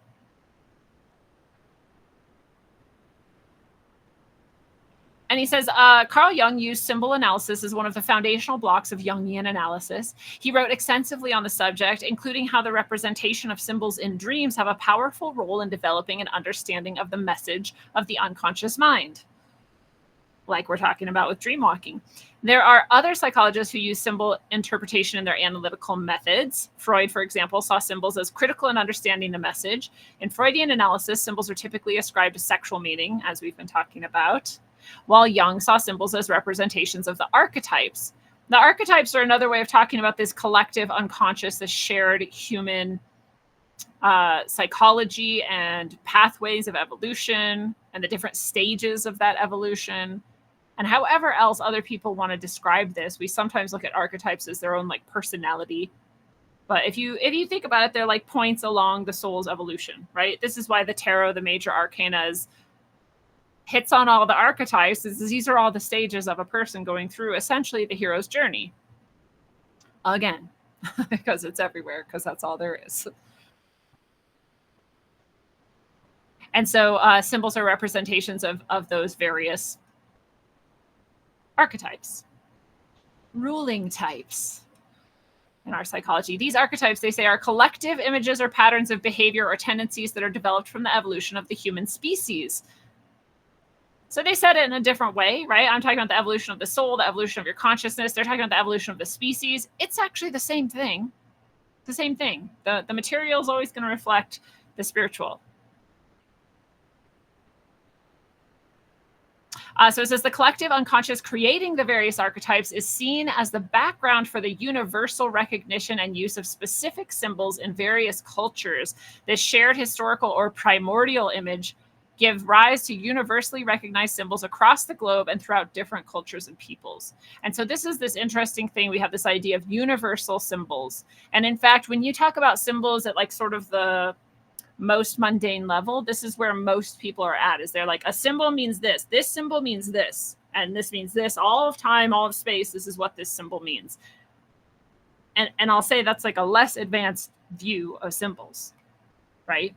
And he says, Carl Jung used symbol analysis as one of the foundational blocks of Jungian analysis. He wrote extensively on the subject, including how the representation of symbols in dreams have a powerful role in developing an understanding of the message of the unconscious mind, like we're talking about with dream walking. There are other psychologists who use symbol interpretation in their analytical methods. Freud, for example, saw symbols as critical in understanding the message. In Freudian analysis, symbols are typically ascribed to sexual meaning, as we've been talking about, while Jung saw symbols as representations of the archetypes. The archetypes are another way of talking about this collective unconscious, this shared human psychology and pathways of evolution and the different stages of that evolution. And however else other people want to describe this, we sometimes look at archetypes as their own like personality. But if you think about it, they're like points along the soul's evolution, right? This is why the tarot, the major arcana, hits on all the archetypes. These are all the stages of a person going through essentially the hero's journey. Again, because it's everywhere, because that's all there is. And so symbols are representations of those various archetypes, ruling types in our psychology. These archetypes, they say, are collective images or patterns of behavior or tendencies that are developed from the evolution of the human species. So they said it in a different way, right? I'm talking about the evolution of the soul, the evolution of your consciousness. They're talking about the evolution of the species. It's actually the same thing. The same thing. The material is always going to reflect the spiritual. So it says the collective unconscious creating the various archetypes is seen as the background for the universal recognition and use of specific symbols in various cultures. This shared historical or primordial image give rise to universally recognized symbols across the globe and throughout different cultures and peoples. And so this is this interesting thing. We have this idea of universal symbols. And in fact, when you talk about symbols at like sort of the most mundane level, this is where most people are at, is they're like, a symbol means this symbol means this, and this means this, all of time, all of space, this is what this symbol means. And I'll say that's like a less advanced view of symbols, right?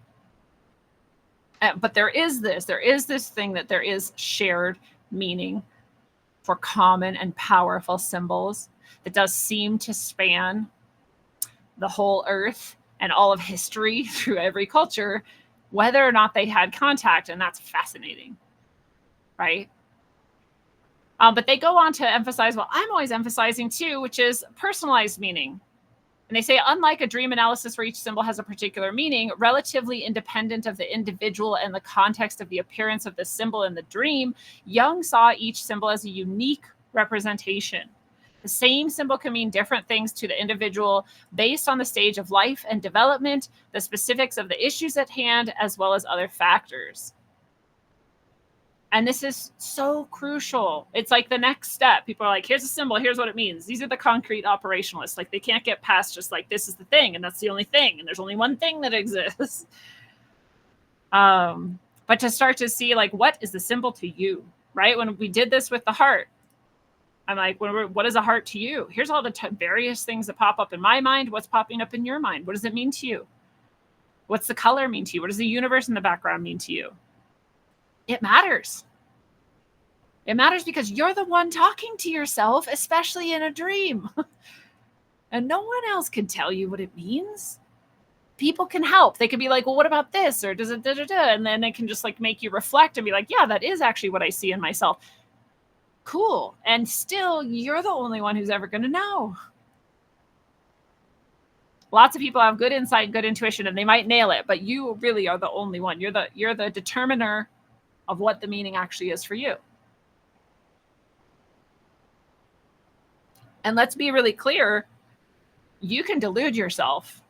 But there is this thing that there is shared meaning for common and powerful symbols that does seem to span the whole earth and all of history through every culture, whether or not they had contact. And that's fascinating, right? But they go on to emphasize what I'm always emphasizing too, which is personalized meaning. And they say, unlike a dream analysis where each symbol has a particular meaning, relatively independent of the individual and the context of the appearance of the symbol in the dream, Jung saw each symbol as a unique representation. The same symbol can mean different things to the individual based on the stage of life and development, the specifics of the issues at hand, as well as other factors. And this is so crucial. It's like the next step. People are like, here's a symbol, here's what it means. These are the concrete operationalists. Like, they can't get past just like, this is the thing, and that's the only thing, and there's only one thing that exists. But but to start to see like, what is the symbol to you, right? When we did this with the heart, I'm like, what is a heart to you? Here's all the various things that pop up in my mind. What's popping up in your mind? What does it mean to you? What's the color mean to you? What does the universe in the background mean to you? It matters. It matters because you're the one talking to yourself, especially in a dream. And no one else can tell you what it means. People can help. They can be like, well, what about this? Or does it da-da-da? And then they can just like make you reflect and be like, yeah, that is actually what I see in myself. Cool. And still, you're the only one who's ever going to know. Lots of people have good insight, good intuition, and they might nail it, but you really are the only one. You're the determiner of what the meaning actually is for you. And let's be really clear. You can delude yourself.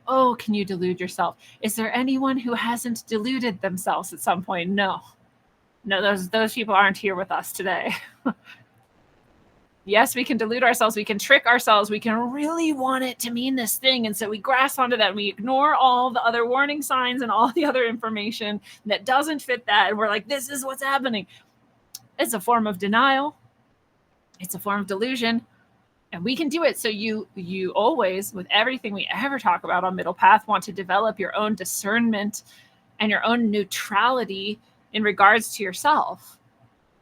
Oh, can you delude yourself? Is there anyone who hasn't deluded themselves at some point? No, those people aren't here with us today. Yes, we can delude ourselves. We can trick ourselves. We can really want it to mean this thing. And so we grasp onto that and we ignore all the other warning signs and all the other information that doesn't fit that. And we're like, this is what's happening. It's a form of denial. It's a form of delusion. And we can do it. So you always, with everything we ever talk about on Middle Path, want to develop your own discernment and your own neutrality in regards to yourself,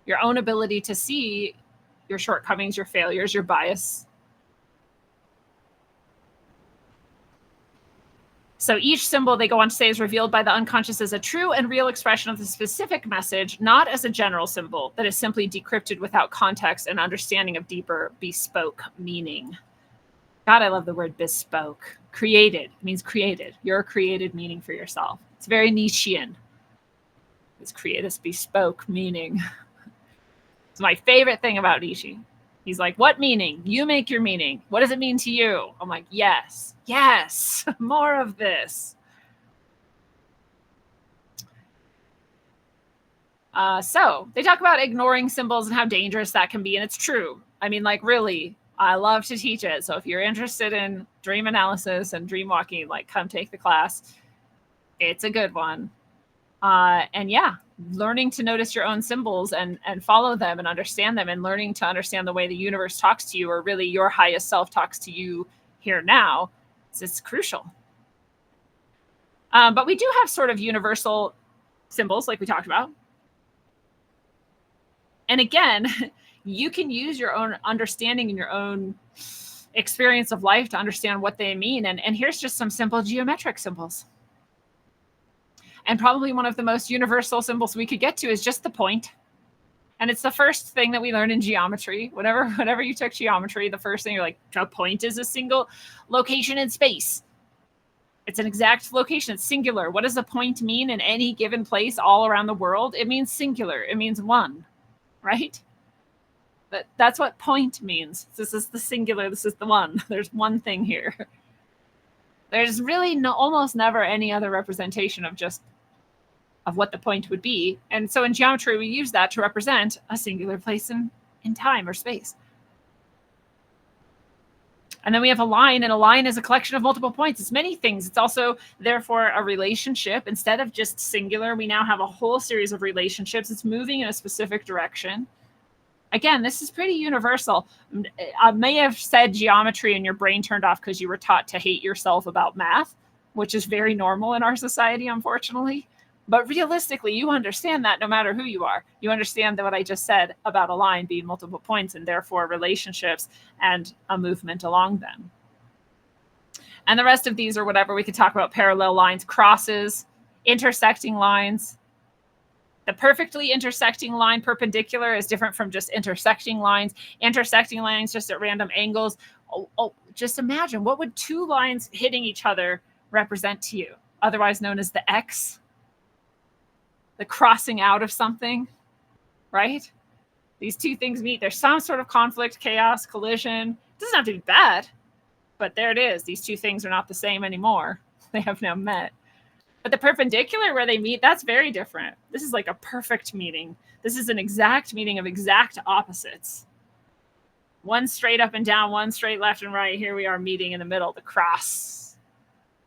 your own ability to see your shortcomings, your failures, your bias. So each symbol, they go on to say, is revealed by the unconscious as a true and real expression of the specific message, not as a general symbol that is simply decrypted without context and understanding of deeper bespoke meaning. God, I love the word bespoke. Created means created. Your created meaning for yourself. It's very Nietzschean. It's create this bespoke meaning. It's my favorite thing about Nietzsche. He's like, what meaning? You make your meaning. What does it mean to you? I'm like, yes, more of this. So they talk about ignoring symbols and how dangerous that can be. And it's true. I mean, like, really, I love to teach it. So if you're interested in dream analysis and dream walking, like, come take the class. It's a good one. And yeah, learning to notice your own symbols and follow them and understand them, and learning to understand the way the universe talks to you, or really your highest self talks to you here now, it's crucial. But we do have sort of universal symbols like we talked about. And again, you can use your own understanding and your own experience of life to understand what they mean. And here's just some simple geometric symbols. And probably one of the most universal symbols we could get to is just the point. And it's the first thing that we learn in geometry. Whenever you took geometry, the first thing you're like, a point is a single location in space. It's an exact location. It's singular. What does a point mean in any given place all around the world? It means singular. It means one, right? That's what point means. This is the singular. This is the one. There's one thing here. There's really almost never any other representation of what the point would be. And so in geometry, we use that to represent a singular place in time or space. And then we have a line, and a line is a collection of multiple points. It's many things. It's also, therefore, a relationship. Instead of just singular, we now have a whole series of relationships. It's moving in a specific direction. Again, this is pretty universal. I may have said geometry and your brain turned off because you were taught to hate yourself about math, which is very normal in our society, unfortunately. But realistically, you understand that no matter who you are. You understand that what I just said about a line being multiple points and therefore relationships and a movement along them. And the rest of these are whatever we could talk about: parallel lines, crosses, intersecting lines. The perfectly intersecting line, perpendicular, is different from just intersecting lines. Intersecting lines just at random angles. Just imagine, what would two lines hitting each other represent to you? Otherwise known as the X. The crossing out of something, right? These two things meet. There's some sort of conflict, chaos, collision. It doesn't have to be bad, but there it is. These two things are not the same anymore. They have now met. But the perpendicular where they meet, that's very different. This is like a perfect meeting. This is an exact meeting of exact opposites. One straight up and down, one straight left and right. Here we are meeting in the middle, the cross.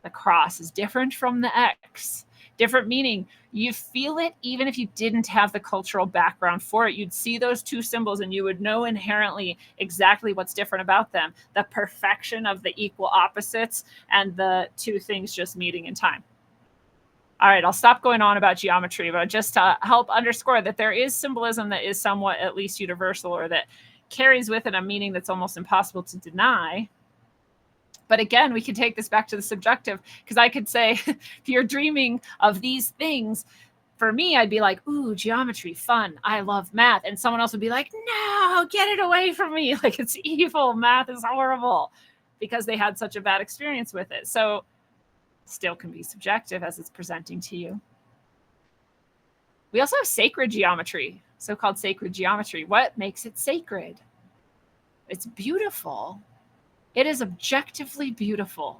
The cross is different from the X. different meaning. You feel it even if you didn't have the cultural background for it. You'd see those two symbols and you would know inherently exactly what's different about them. The perfection of the equal opposites and the two things just meeting in time. All right, I'll stop going on about geometry, but just to help underscore that there is symbolism that is somewhat at least universal, or that carries with it a meaning that's almost impossible to deny. But again, we can take this back to the subjective, because I could say, if you're dreaming of these things, for me, I'd be like, ooh, geometry, fun. I love math. And someone else would be like, no, get it away from me. Like, it's evil. Math is horrible, because they had such a bad experience with it. So still can be subjective as it's presenting to you. We also have sacred geometry, so-called sacred geometry. What makes it sacred? It's beautiful. It is objectively beautiful.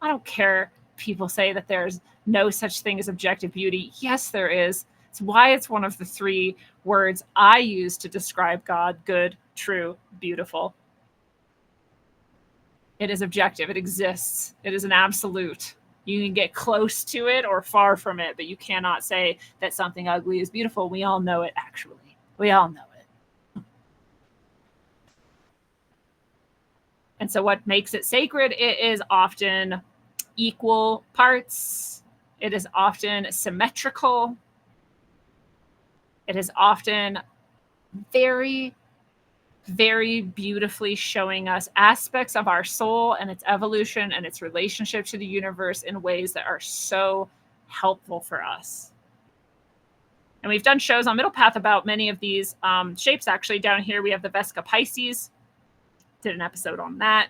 I don't care people say that there's no such thing as objective beauty. Yes, there is. It's why it's one of the three words I use to describe God: good, true, beautiful. It is objective. It exists. It is an absolute. You can get close to it or far from it, but you cannot say that something ugly is beautiful. We all know it, actually. We all know it. And so what makes it sacred? It is often equal parts. It is often symmetrical. It is often very, very beautifully showing us aspects of our soul and its evolution and its relationship to the universe in ways that are so helpful for us. And we've done shows on Middle Path about many of these shapes. Actually, down here we have the Vesica Pisces. Did an episode on that.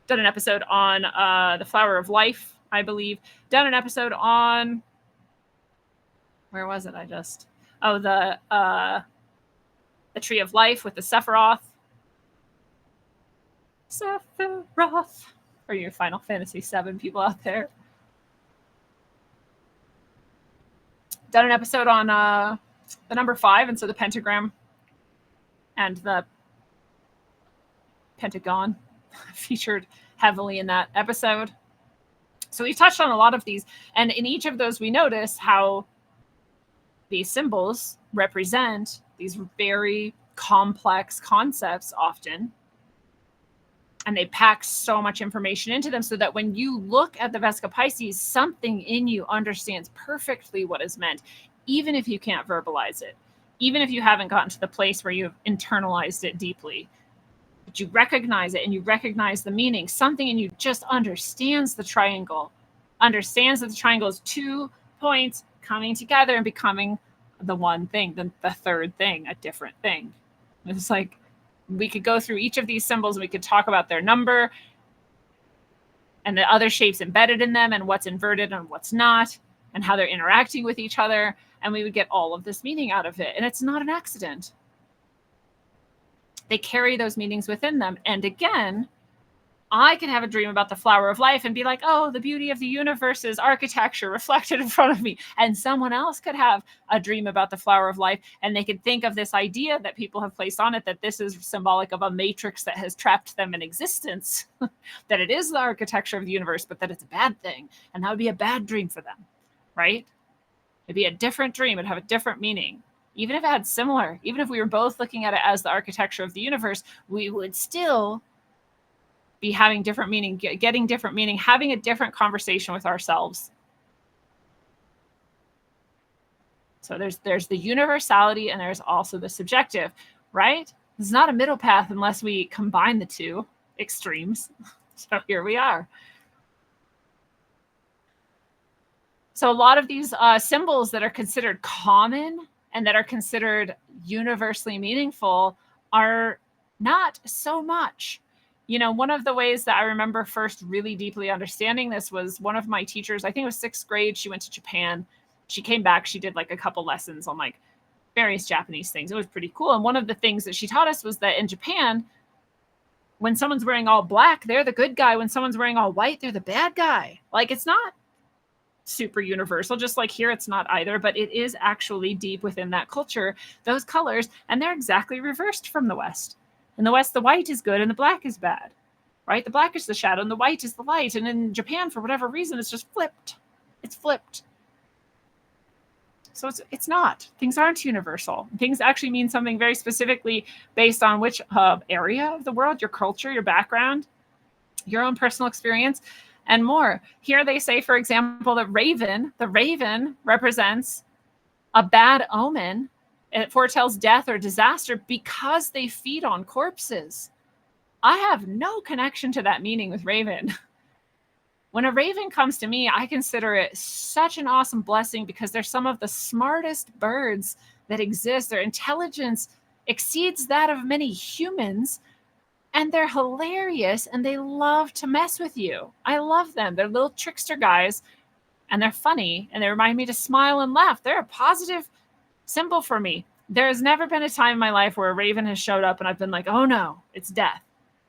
Done an episode on the Flower of Life, I believe. Done an episode on, where was it? The Tree of Life with the Sephiroth. Sephiroth. For you Final Fantasy VII people out there. Done an episode on the number 5, and so the pentagram and the pentagon featured heavily in that episode. So we've touched on a lot of these, and in each of those we notice how these symbols represent these very complex concepts often, and they pack so much information into them so that when you look at the Vesica Pisces, something in you understands perfectly what is meant, even if you can't verbalize it, even if you haven't gotten to the place where you've internalized it deeply. But you recognize it and you recognize the meaning. Something in you just understands the triangle, understands that the triangle is 2 points coming together and becoming the one thing, the third thing, a different thing. It's like we could go through each of these symbols and we could talk about their number and the other shapes embedded in them and what's inverted and what's not and how they're interacting with each other. And we would get all of this meaning out of it. And it's not an accident. They carry those meanings within them. And again, I can have a dream about the Flower of Life and be like, oh, the beauty of the universe's architecture reflected in front of me. And someone else could have a dream about the Flower of Life, and they could think of this idea that people have placed on it, that this is symbolic of a matrix that has trapped them in existence, that it is the architecture of the universe, but that it's a bad thing. And that would be a bad dream for them, right? It'd be a different dream. It'd have a different meaning. Even if it had similar, even if we were both looking at it as the architecture of the universe, we would still be having different meaning, getting different meaning, having a different conversation with ourselves. So there's the universality and there's also the subjective, right? It's not a middle path unless we combine the two extremes. So here we are. So a lot of these symbols that are considered common and that are considered universally meaningful are not so much. You know, one of the ways that I remember first really deeply understanding this was one of my teachers, I think it was 6th grade. She went to Japan. She came back. She did like a couple lessons on like various Japanese things. It was pretty cool. And one of the things that she taught us was that in Japan, when someone's wearing all black, they're the good guy. When someone's wearing all white, they're the bad guy. Like, it's not super universal, just like here, it's not either, but it is actually deep within that culture, those colors, and they're exactly reversed from the West. In the West, the white is good and the black is bad. right? The black is the shadow and the white is the light. And in Japan, for whatever reason, it's just flipped. It's flipped. So it's not. Things aren't universal. Things actually mean something very specifically based on which area of the world, your culture, your background, your own personal experience, and more. Here they say, for example, that the raven represents a bad omen. It foretells death or disaster because they feed on corpses. I have no connection to that meaning with raven. When a raven comes to me, I consider it such an awesome blessing because they're some of the smartest birds that exist. Their intelligence exceeds that of many humans, and they're hilarious, and they love to mess with you. I love them. They're little trickster guys, and they're funny, and they remind me to smile and laugh. They're a positive symbol for me. There has never been a time in my life where a raven has showed up and I've been like, oh no, it's death.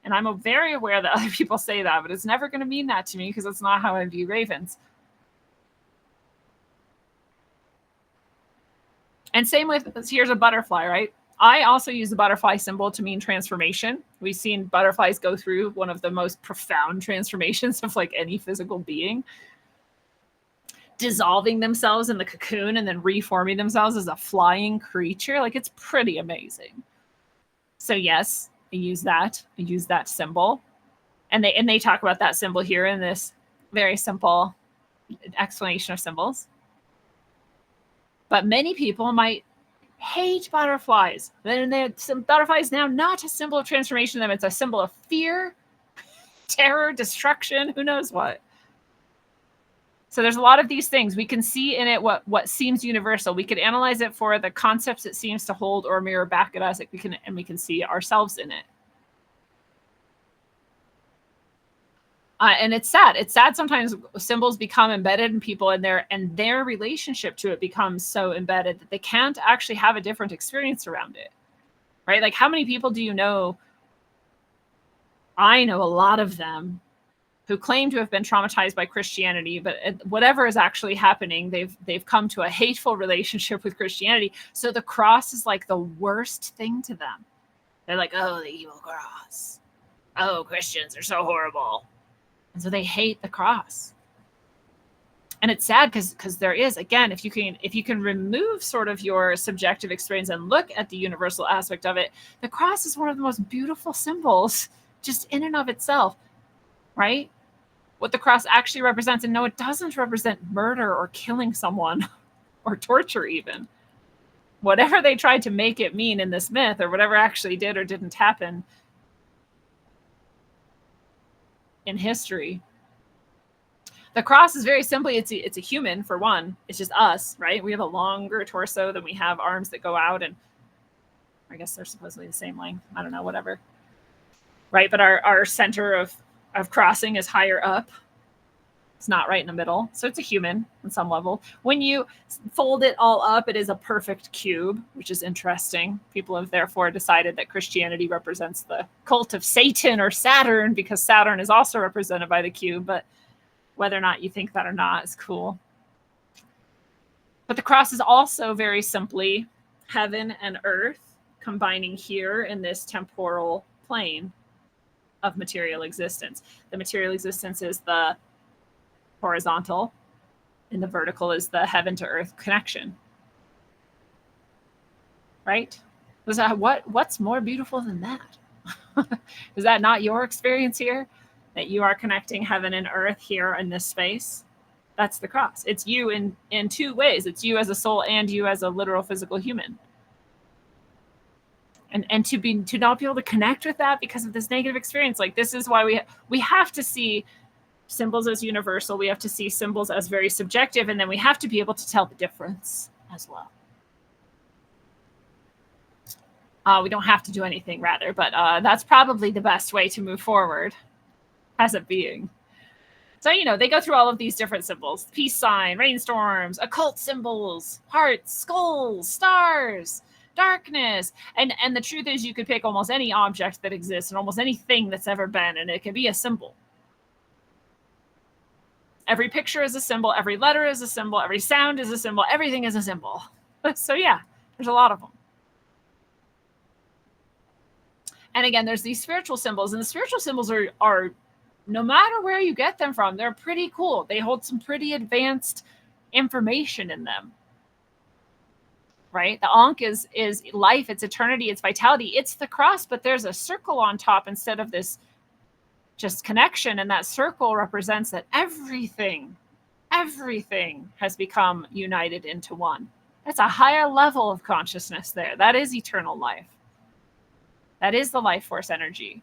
And I'm very aware that other people say that, but it's never going to mean that to me because that's not how I view ravens. And same with, here's a butterfly, right? I also use the butterfly symbol to mean transformation. We've seen butterflies go through one of the most profound transformations of like any physical being, dissolving themselves in the cocoon and then reforming themselves as a flying creature. Like, it's pretty amazing. So yes, I use that symbol. And they talk about that symbol here in this very simple explanation of symbols. But many people might hate butterflies. Then some butterflies now not a symbol of transformation to them. It's a symbol of fear, terror, destruction, who knows what. So there's a lot of these things. We can see in it what seems universal. We could analyze it for the concepts it seems to hold or mirror back at us. We can see ourselves in it. And it's sad. It's sad sometimes symbols become embedded in people, and their relationship to it becomes so embedded that they can't actually have a different experience around it. Right? Like, how many people do you know? I know a lot of them who claim to have been traumatized by Christianity, but whatever is actually happening, they've come to a hateful relationship with Christianity. So the cross is like the worst thing to them. They're like, oh, the evil cross. Oh, Christians are so horrible. And so they hate the cross. And it's sad because there is, again, if you can remove sort of your subjective experience and look at the universal aspect of it, the cross is one of the most beautiful symbols just in and of itself, right? What the cross actually represents. And no, it doesn't represent murder or killing someone or torture even. Whatever they tried to make it mean in this myth, or whatever actually did or didn't happen in history. The cross is very simply, it's a human, for one. It's just us, right? We have a longer torso than we have arms that go out, and I guess they're supposedly the same length. I don't know, whatever. Right, but our center of crossing is higher up. It's not right in the middle. So it's a human on some level. When you fold it all up, it is a perfect cube, which is interesting. People have therefore decided that Christianity represents the cult of Satan or Saturn, because Saturn is also represented by the cube. But whether or not you think that or not is cool. But the cross is also very simply heaven and earth combining here in this temporal plane of material existence. The material existence is the horizontal, and the vertical is the heaven to earth connection. Right? Was that what's more beautiful than that? Is that not your experience here? That you are connecting heaven and earth here in this space? That's the cross. It's you in two ways. It's you as a soul and you as a literal physical human. And to not be able to connect with that because of this negative experience, like, this is why we have to see symbols as universal. We have to see symbols as very subjective, and then we have to be able to tell the difference as well. We don't have to do anything, rather, but that's probably the best way to move forward as a being. So, they go through all of these different symbols: peace sign, rainstorms, occult symbols, hearts, skulls, stars, darkness. And the truth is, you could pick almost any object that exists and almost anything that's ever been, and it can be a symbol. Every picture is a symbol. Every letter is a symbol. Every sound is a symbol. Everything is a symbol. So yeah, there's a lot of them. And again, there's these spiritual symbols, and the spiritual symbols are no matter where you get them from, they're pretty cool. They hold some pretty advanced information in them. Right? The Ankh is life, it's eternity, it's vitality, it's the cross, but there's a circle on top instead of this just connection. And that circle represents that everything has become united into one. That's a higher level of consciousness there. That is eternal life. That is the life force energy.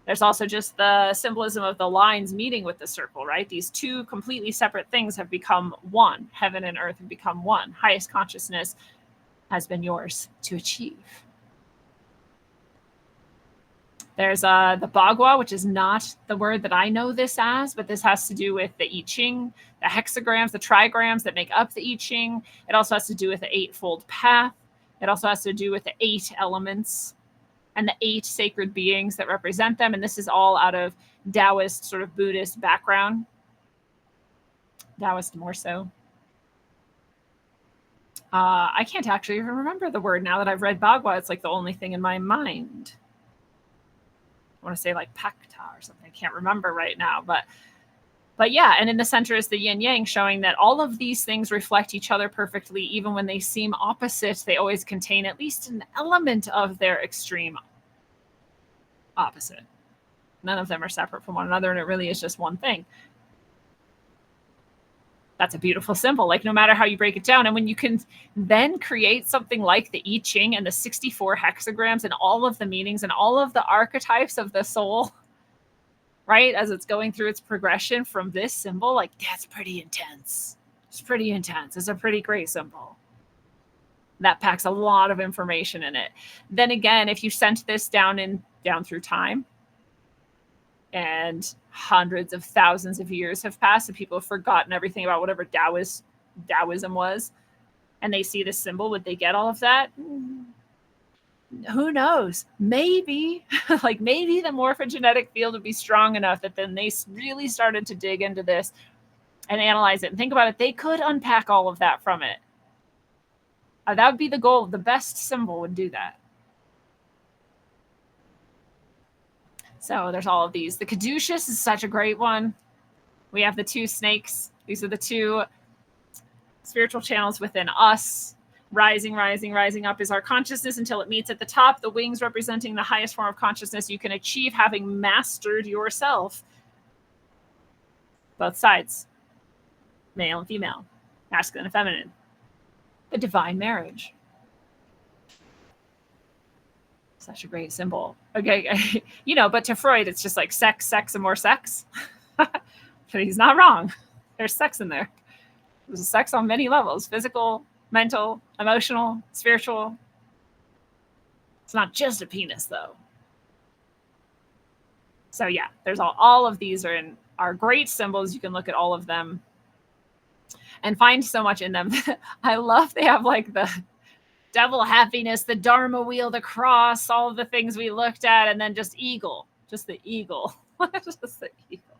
There's also just the symbolism of the lines meeting with the circle, right? These two completely separate things have become one. Heaven and earth have become one. Highest consciousness has been yours to achieve. There's the Bagua, which is not the word that I know this as, but this has to do with the I Ching, the hexagrams, the trigrams that make up the I Ching. It also has to do with the eightfold path. It also has to do with the 8 elements and the 8 sacred beings that represent them. And this is all out of Taoist, sort of Buddhist background. Taoist more so. I can't actually even remember the word now that I've read Bagua. It's like the only thing in my mind. I want to say like Pakta or something. I can't remember right now. But yeah, and in the center is the yin yang, showing that all of these things reflect each other perfectly. Even when they seem opposite, they always contain at least an element of their extreme opposite. None of them are separate from one another, and it really is just one thing. That's a beautiful symbol, like no matter how you break it down. And when you can then create something like the I Ching and the 64 hexagrams and all of the meanings and all of the archetypes of the soul, right, as it's going through its progression from this symbol, like that's pretty intense. It's pretty intense. It's a pretty great symbol. That packs a lot of information in it. Then again, if you sent this down through time, and hundreds of thousands of years have passed and people have forgotten everything about whatever Taoism was, and they see this symbol, would they get all of that? Who knows? Maybe. Like maybe the morphogenetic field would be strong enough that then they really started to dig into this and analyze it and think about it. They could unpack all of that from it. That would be the goal. The best symbol would do that. So there's all of these. The caduceus is such a great one. We have the 2 snakes. These are the 2 spiritual channels within us. Rising, rising, rising up is our consciousness until it meets at the top. The wings representing the highest form of consciousness you can achieve having mastered yourself. Both sides. Male and female. Masculine and feminine. The divine marriage. Such a great symbol. Okay, but to Freud, it's just like sex, and more sex. But he's not wrong. There's sex in there. There's sex on many levels: physical, mental, emotional, spiritual. It's not just a penis, though. So yeah, there's all of these are great symbols. You can look at all of them and find so much in them. I love they have like the devil happiness, the Dharma wheel, the cross, all of the things we looked at, and then just eagle. Just the eagle. Just the eagle.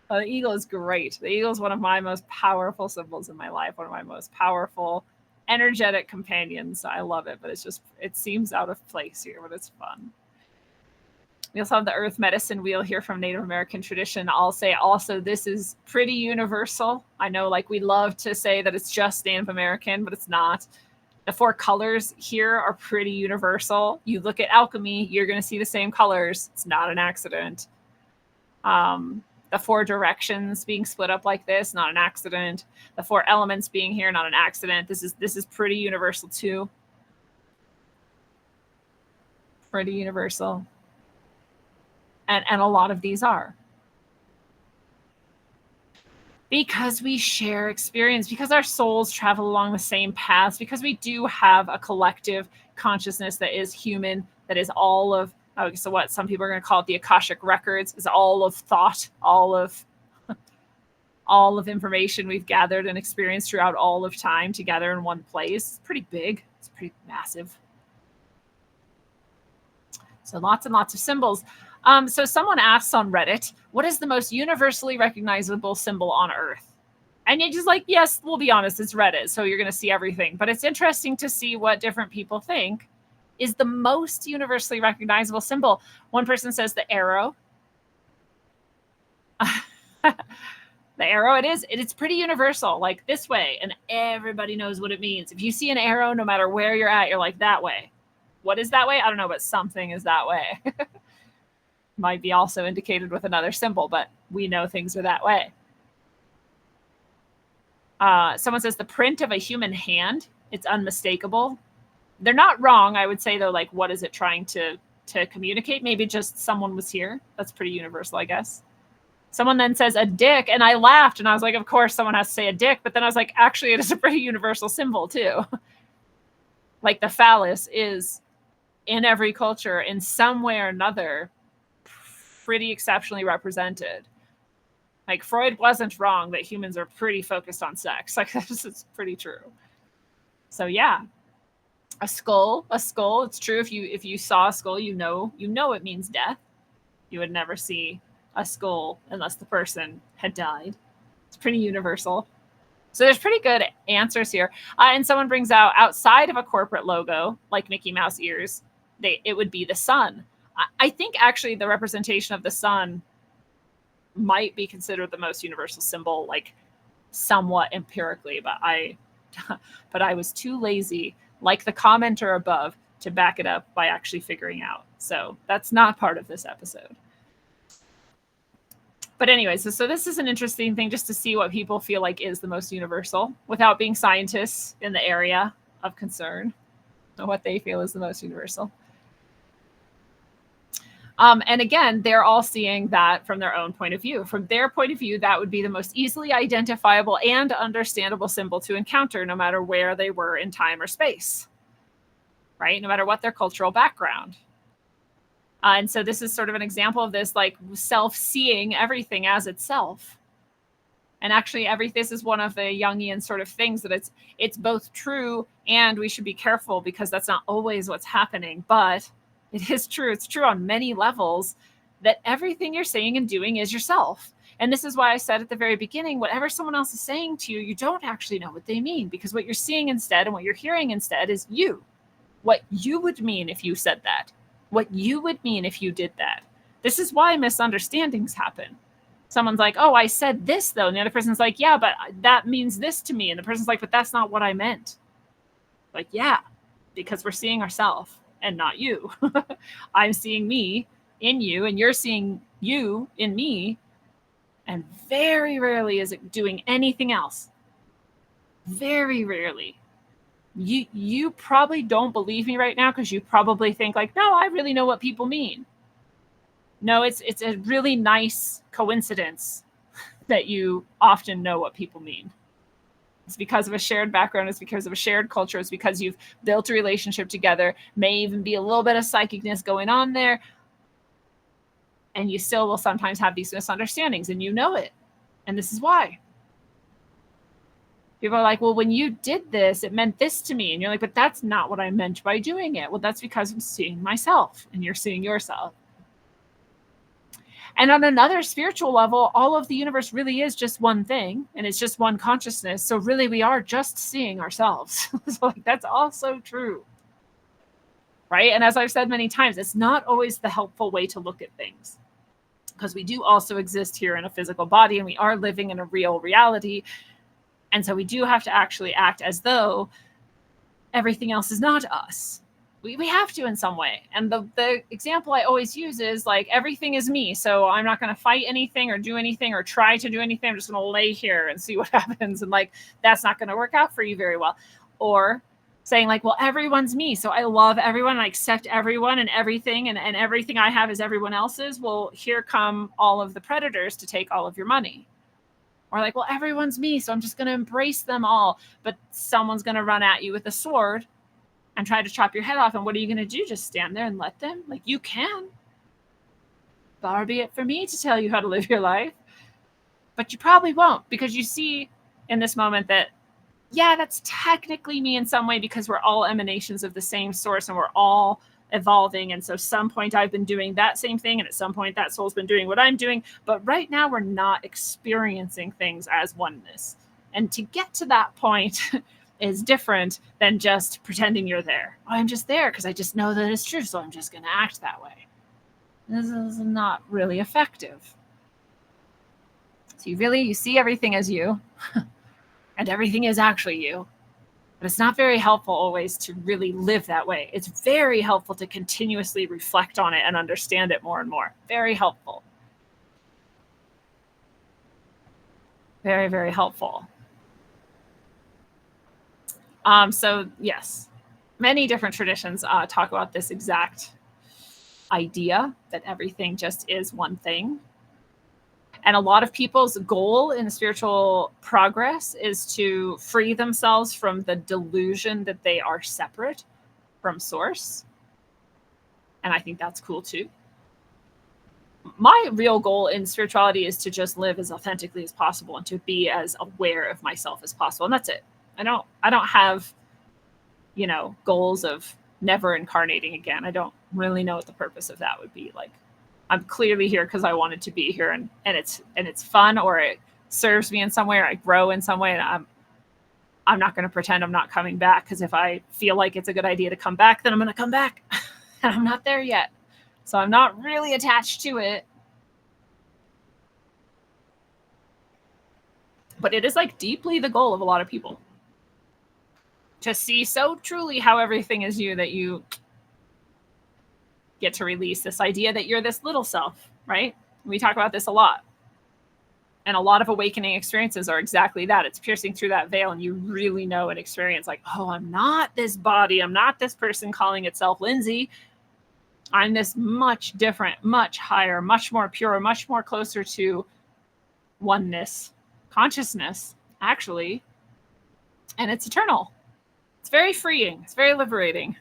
The eagle is great. The eagle is one of my most powerful symbols in my life, one of my most powerful, energetic companions. I love it, but it seems out of place here, but it's fun. We also have the earth medicine wheel here from Native American tradition. I'll say also this is pretty universal. I know like we love to say that it's just Native American, but it's not. The 4 colors here are pretty universal. You look at alchemy, you're going to see the same colors. It's not an accident. The 4 directions being split up like this, not an accident. The 4 elements being here, not an accident. This is pretty universal too. Pretty universal. And a lot of these are. Because we share experience, because our souls travel along the same paths, because we do have a collective consciousness that is human, that is all of, so what some people are going to call it the Akashic records, is all of thought, all of information we've gathered and experienced throughout all of time together in one place. It's pretty big. It's pretty massive. So lots and lots of symbols. So someone asks on Reddit, what is the most universally recognizable symbol on Earth? And you're just like, yes, we'll be honest, it's Reddit, so you're going to see everything. But it's interesting to see what different people think. is the most universally recognizable symbol? One person says the arrow. The arrow, it is. It's pretty universal, like this way, and everybody knows what it means. If you see an arrow, no matter where you're at, you're like, that way. What is that way? I don't know, but something is that way. Might be also indicated with another symbol, but we know things are that way. Someone says the print of a human hand. It's unmistakable. They're not wrong. I would say, though, like, what is it trying to communicate? Maybe just someone was here. That's pretty universal, I guess. Someone then says a dick, and I laughed, and I was like, of course someone has to say a dick, but then I was like, actually, it is a pretty universal symbol, too. Like, the phallus is, in every culture, in some way or another, pretty exceptionally represented. Like, Freud wasn't wrong that humans are pretty focused on sex. Like, this is pretty true. So, yeah. A skull, it's true. If you saw a skull, you know it means death. You would never see a skull unless the person had died. It's pretty universal. So there's pretty good answers here. And someone brings out, outside of a corporate logo, like Mickey Mouse ears, it would be the sun. I think actually the representation of the sun might be considered the most universal symbol, like somewhat empirically, but I was too lazy, like the commenter above, to back it up by actually figuring out. So that's not part of this episode. But anyways, so this is an interesting thing just to see what people feel like is the most universal without being scientists in the area of concern, what they feel is the most universal. And again, they're all seeing that from their own point of view. From their point of view, that would be the most easily identifiable and understandable symbol to encounter, no matter where they were in time or space, right? No matter what their cultural background. And so this is sort of an example of this, like, self-seeing everything as itself. And actually, this is one of the Jungian sort of things that it's both true and we should be careful because that's not always what's happening, but it is true. It's true on many levels that everything you're saying and doing is yourself. And this is why I said at the very beginning, whatever someone else is saying to you, you don't actually know what they mean, because what you're seeing instead and what you're hearing instead is you. What you would mean if you said that. What you would mean if you did that. This is why misunderstandings happen. Someone's like, oh, I said this, though. And the other person's like, yeah, but that means this to me. And the person's like, but that's not what I meant. Like, yeah, because we're seeing ourselves and not you. I'm seeing me in you, and you're seeing you in me. And very rarely is it doing anything else. Very rarely. You probably don't believe me right now because you probably think like, no, I really know what people mean. No, it's a really nice coincidence that you often know what people mean. It's because of a shared background. It's because of a shared culture. It's because you've built a relationship together. May even be a little bit of psychicness going on there. And you still will sometimes have these misunderstandings, and you know it. And this is why. People are like, well, when you did this, it meant this to me. And you're like, but that's not what I meant by doing it. Well, that's because I'm seeing myself and you're seeing yourself. And on another spiritual level, all of the universe really is just one thing, and it's just one consciousness. So really, we are just seeing ourselves. So like, that's also true. Right? And as I've said many times, it's not always the helpful way to look at things, because we do also exist here in a physical body, and we are living in a real reality. And so we do have to actually act as though everything else is not us. We have to in some way. And the example I always use is like, everything is me. So I'm not going to fight anything or do anything or try to do anything. I'm just going to lay here and see what happens. And like, that's not going to work out for you very well. Or saying like, well, everyone's me. So I love everyone. And I accept everyone and everything. And everything I have is everyone else's. Well, here come all of the predators to take all of your money. Or like, well, everyone's me, so I'm just going to embrace them all. But someone's going to run at you with a sword and try to chop your head off. And what are you going to do? Just stand there and let them? Like, you can. Far be it for me to tell you how to live your life. But you probably won't, because you see in this moment that, yeah, that's technically me in some way, because we're all emanations of the same source and we're all evolving. And so some point I've been doing that same thing, and at some point that soul's been doing what I'm doing, but right now we're not experiencing things as oneness. And to get to that point, is different than just pretending you're there. Oh, I'm just there because I just know that it's true, so I'm just going to act that way. This is not really effective. So you see everything as you, and everything is actually you. But it's not very helpful always to really live that way. It's very helpful to continuously reflect on it and understand it more and more. Very helpful. Very, very helpful. So yes, many different traditions talk about this exact idea that everything just is one thing. And a lot of people's goal in spiritual progress is to free themselves from the delusion that they are separate from source. And I think that's cool too. My real goal in spirituality is to just live as authentically as possible and to be as aware of myself as possible. And that's it. I don't have, goals of never incarnating again. I don't really know what the purpose of that would be. Like, I'm clearly here because I wanted to be here, and it's fun, or it serves me in some way, or I grow in some way, and I'm not going to pretend I'm not coming back, because if I feel like it's a good idea to come back, then I'm going to come back. And I'm not there yet. So I'm not really attached to it. But it is like deeply the goal of a lot of people to see so truly how everything is you that you get to release this idea that you're this little self, right? We talk about this a lot. And a lot of awakening experiences are exactly that. It's piercing through that veil, and you really know and experience like, oh, I'm not this body. I'm not this person calling itself Lindsay. I'm this much different, much higher, much more pure, much more closer to oneness, consciousness, actually. And it's eternal. It's very freeing. It's very liberating.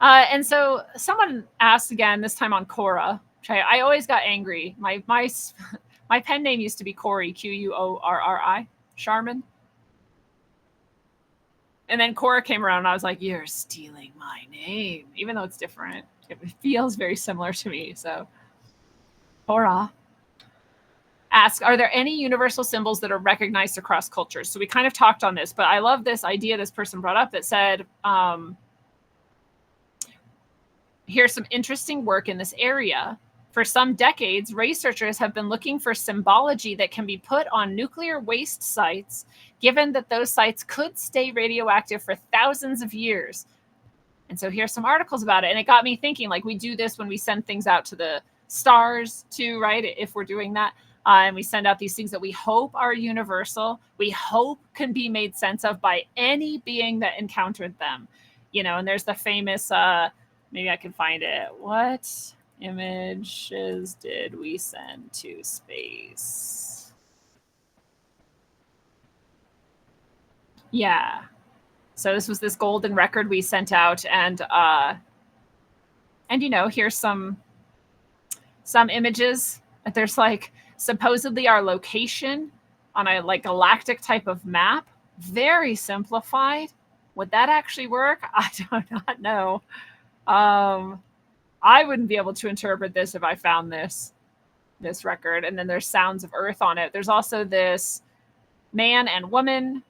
And so someone asked again, this time on Quora, which I always got angry. My pen name used to be Corey, Quorri, Charmin. And then Quora came around and I was like, you're stealing my name. Even though it's different, it feels very similar to me. So Quora asks, are there any universal symbols that are recognized across cultures? So we kind of talked on this, but I love this idea this person brought up that said, here's some interesting work in this area. For some decades, researchers have been looking for symbology that can be put on nuclear waste sites, given that those sites could stay radioactive for thousands of years. And so here's some articles about it. And it got me thinking, like, we do this when we send things out to the stars too, right? If we're doing that. And we send out these things that we hope are universal, we hope can be made sense of by any being that encountered them. And there's the famous, maybe I can find it. What images did we send to space? Yeah. So this was this golden record we sent out, and here's some images. There's like supposedly our location on a like galactic type of map. Very simplified. Would that actually work? I do not know. I wouldn't be able to interpret this if I found this record. And then there's sounds of earth on it. There's also this man and woman.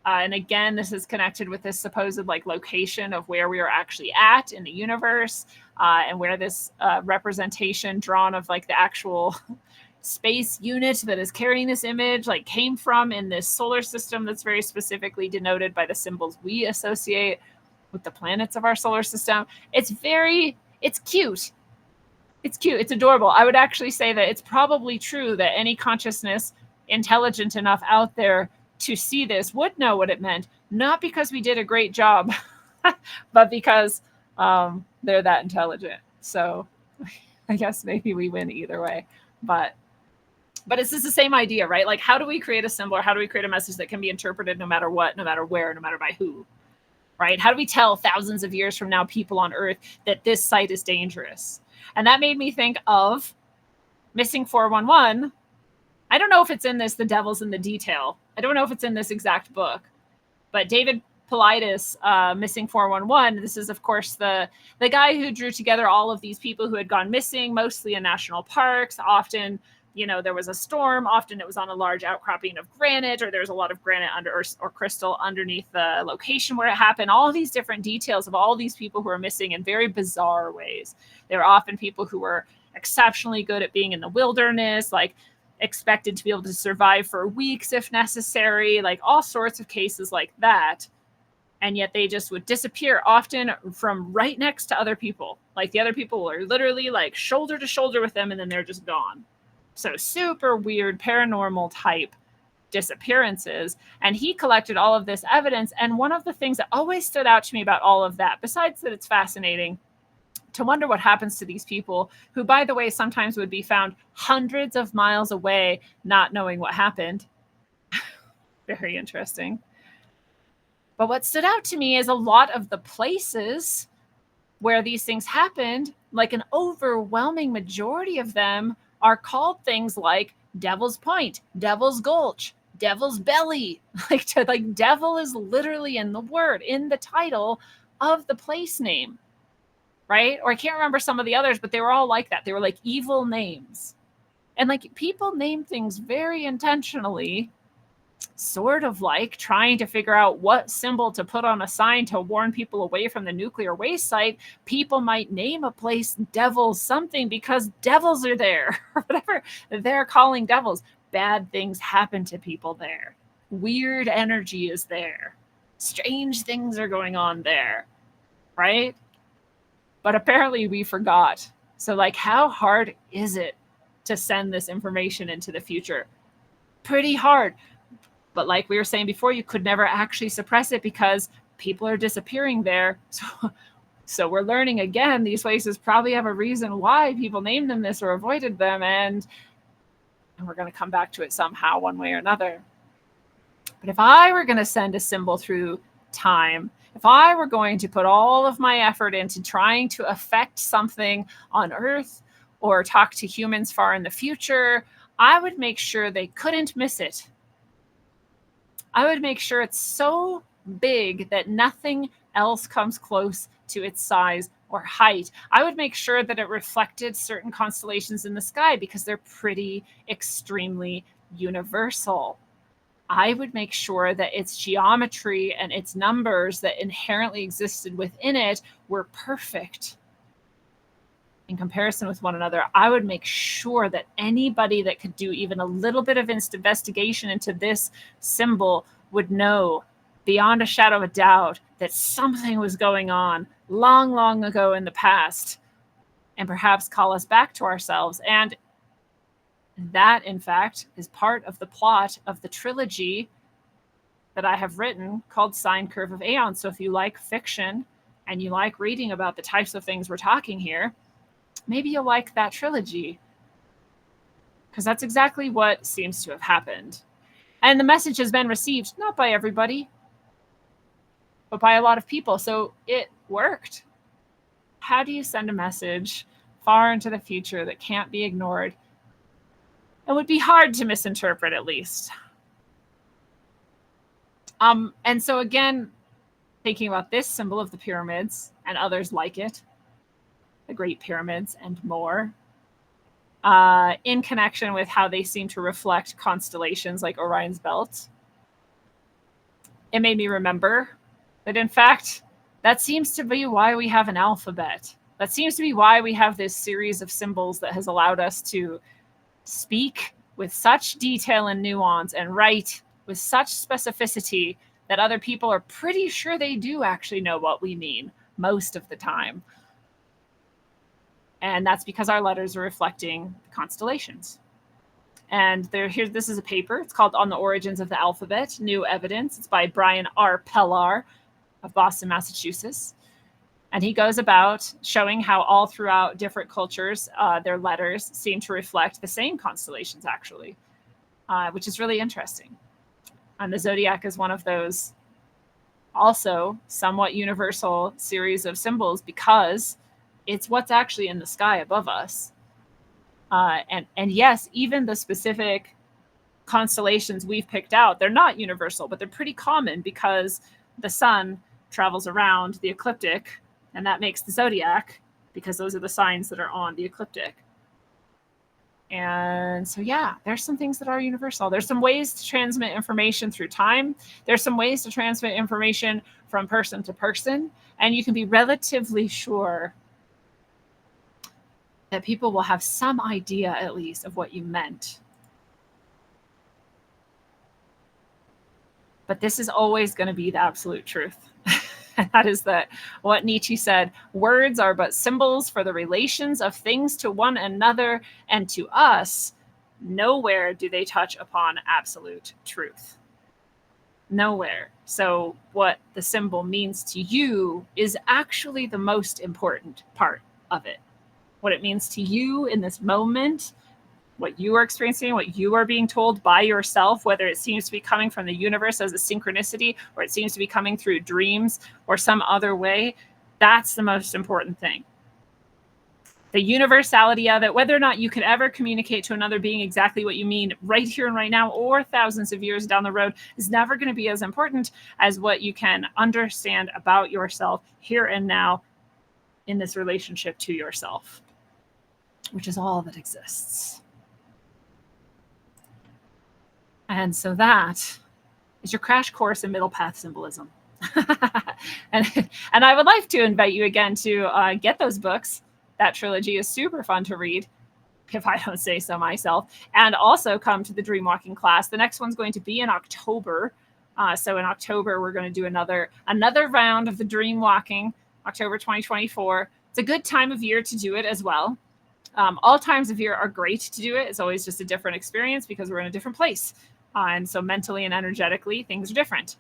And again, this is connected with this supposed like location of where we are actually at in the universe, and where this representation drawn of like the actual space unit that is carrying this image like came from in this solar system that's very specifically denoted by the symbols we associate with the planets of our solar system. It's cute. It's cute. It's adorable. I would actually say that it's probably true that any consciousness intelligent enough out there to see this would know what it meant, not because we did a great job, but because they're that intelligent. So I guess maybe we win either way. But it's just the same idea, right? Like, how do we create a symbol, or how do we create a message that can be interpreted no matter what, no matter where, no matter by who, right? How do we tell thousands of years from now people on Earth that this site is dangerous? And that made me think of Missing 411. I don't know if it's in this, The Devil's in the Detail. I don't know if it's in this exact book, but David Paulides, Missing 411. This is, of course, the guy who drew together all of these people who had gone missing, mostly in national parks, often, there was a storm, often it was on a large outcropping of granite, or there's a lot of granite or crystal underneath the location where it happened. All of these different details of all these people who are missing in very bizarre ways. They were often people who were exceptionally good at being in the wilderness, like expected to be able to survive for weeks if necessary, like all sorts of cases like that. And yet they just would disappear, often from right next to other people. Like the other people are literally like shoulder to shoulder with them, and then they're just gone. So super weird paranormal type disappearances. And he collected all of this evidence. And one of the things that always stood out to me about all of that, besides that it's fascinating to wonder what happens to these people, who, by the way, sometimes would be found hundreds of miles away, not knowing what happened. Very interesting. But what stood out to me is a lot of the places where these things happened, like an overwhelming majority of them are called things like Devil's Point, Devil's Gulch, Devil's Belly. Like devil is literally in the word, in the title of the place name, right? Or I can't remember some of the others, but they were all like that. They were like evil names. And like people name things very intentionally, sort of like trying to figure out what symbol to put on a sign to warn people away from the nuclear waste site. People might name a place Devil something because devils are there, or whatever they're calling devils. Bad things happen to people there. Weird energy is there. Strange things are going on there, right? But apparently we forgot. So like, how hard is it to send this information into the future? Pretty hard. But like we were saying before, you could never actually suppress it because people are disappearing there. So we're learning again, these places probably have a reason why people named them this or avoided them. And we're going to come back to it somehow, one way or another. But if I were going to send a symbol through time, if I were going to put all of my effort into trying to affect something on Earth or talk to humans far in the future, I would make sure they couldn't miss it. I would make sure it's so big that nothing else comes close to its size or height. I would make sure that it reflected certain constellations in the sky because they're pretty extremely universal. I would make sure that its geometry and its numbers that inherently existed within it were perfect in comparison with one another. I would make sure that anybody that could do even a little bit of investigation into this symbol would know beyond a shadow of a doubt that something was going on long, long ago in the past, and perhaps call us back to ourselves. And that, in fact, is part of the plot of the trilogy that I have written called Sine Curve of Aeon. So if you like fiction and you like reading about the types of things we're talking here, maybe you'll like that trilogy, because that's exactly what seems to have happened. And the message has been received, not by everybody, but by a lot of people. So it worked. How do you send a message far into the future that can't be ignored? It would be hard to misinterpret, at least. And so again, thinking about this symbol of the pyramids and others like it, the Great Pyramids and more, in connection with how they seem to reflect constellations like Orion's Belt, it made me remember that, in fact, that seems to be why we have an alphabet. That seems to be why we have this series of symbols that has allowed us to speak with such detail and nuance and write with such specificity that other people are pretty sure they do actually know what we mean most of the time. And that's because our letters are reflecting the constellations. And this is a paper. It's called On the Origins of the Alphabet, New Evidence. It's by Brian R. Pellar of Boston, Massachusetts. And he goes about showing how all throughout different cultures, their letters seem to reflect the same constellations, actually, which is really interesting. And the zodiac is one of those also somewhat universal series of symbols because it's what's actually in the sky above us. And yes, even the specific constellations we've picked out, they're not universal, but they're pretty common because the sun travels around the ecliptic, and that makes the zodiac because those are the signs that are on the ecliptic. And so, yeah, there's some things that are universal. There's some ways to transmit information through time. There's some ways to transmit information from person to person. And you can be relatively sure that people will have some idea, at least, of what you meant. But this is always going to be the absolute truth. And that is what Nietzsche said, words are but symbols for the relations of things to one another, and to us, nowhere do they touch upon absolute truth. Nowhere. So what the symbol means to you is actually the most important part of it. What it means to you in this moment, what you are experiencing, what you are being told by yourself, whether it seems to be coming from the universe as a synchronicity, or it seems to be coming through dreams or some other way, that's the most important thing. The universality of it, whether or not you can ever communicate to another being exactly what you mean right here and right now, or thousands of years down the road, is never going to be as important as what you can understand about yourself here and now in this relationship to yourself, which is all that exists. And so that is your crash course in middle path symbolism. and I would like to invite you again to get those books. That trilogy is super fun to read, if I don't say so myself. And also come to the dream walking class. The next one's going to be in October. So in October, we're going to do another round of the dream walking, October 2024. It's a good time of year to do it as well. All times of year are great to do it. It's always just a different experience because we're in a different place. And so mentally and energetically, things are different.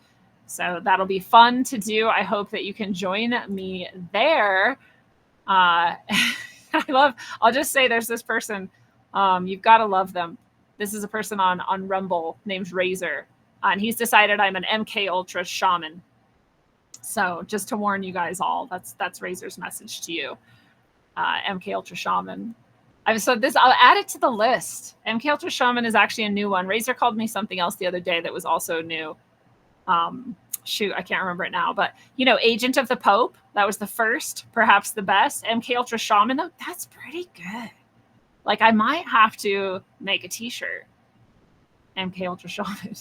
So that'll be fun to do. I hope that you can join me there. I'll just say there's this person, you've got to love them. This is a person on Rumble named Razor. And he's decided I'm an MK Ultra shaman. So just to warn you guys all, that's Razor's message to you. MK Ultra shaman. I'll add it to the list. MK Ultra shaman is actually a new one. Razor called me something else the other day that was also new. Shoot, I can't remember it now. But, Agent of the Pope, that was the first, perhaps the best. MK Ultra shaman, though, that's pretty good. Like, I might have to make a t-shirt. MK Ultra shaman.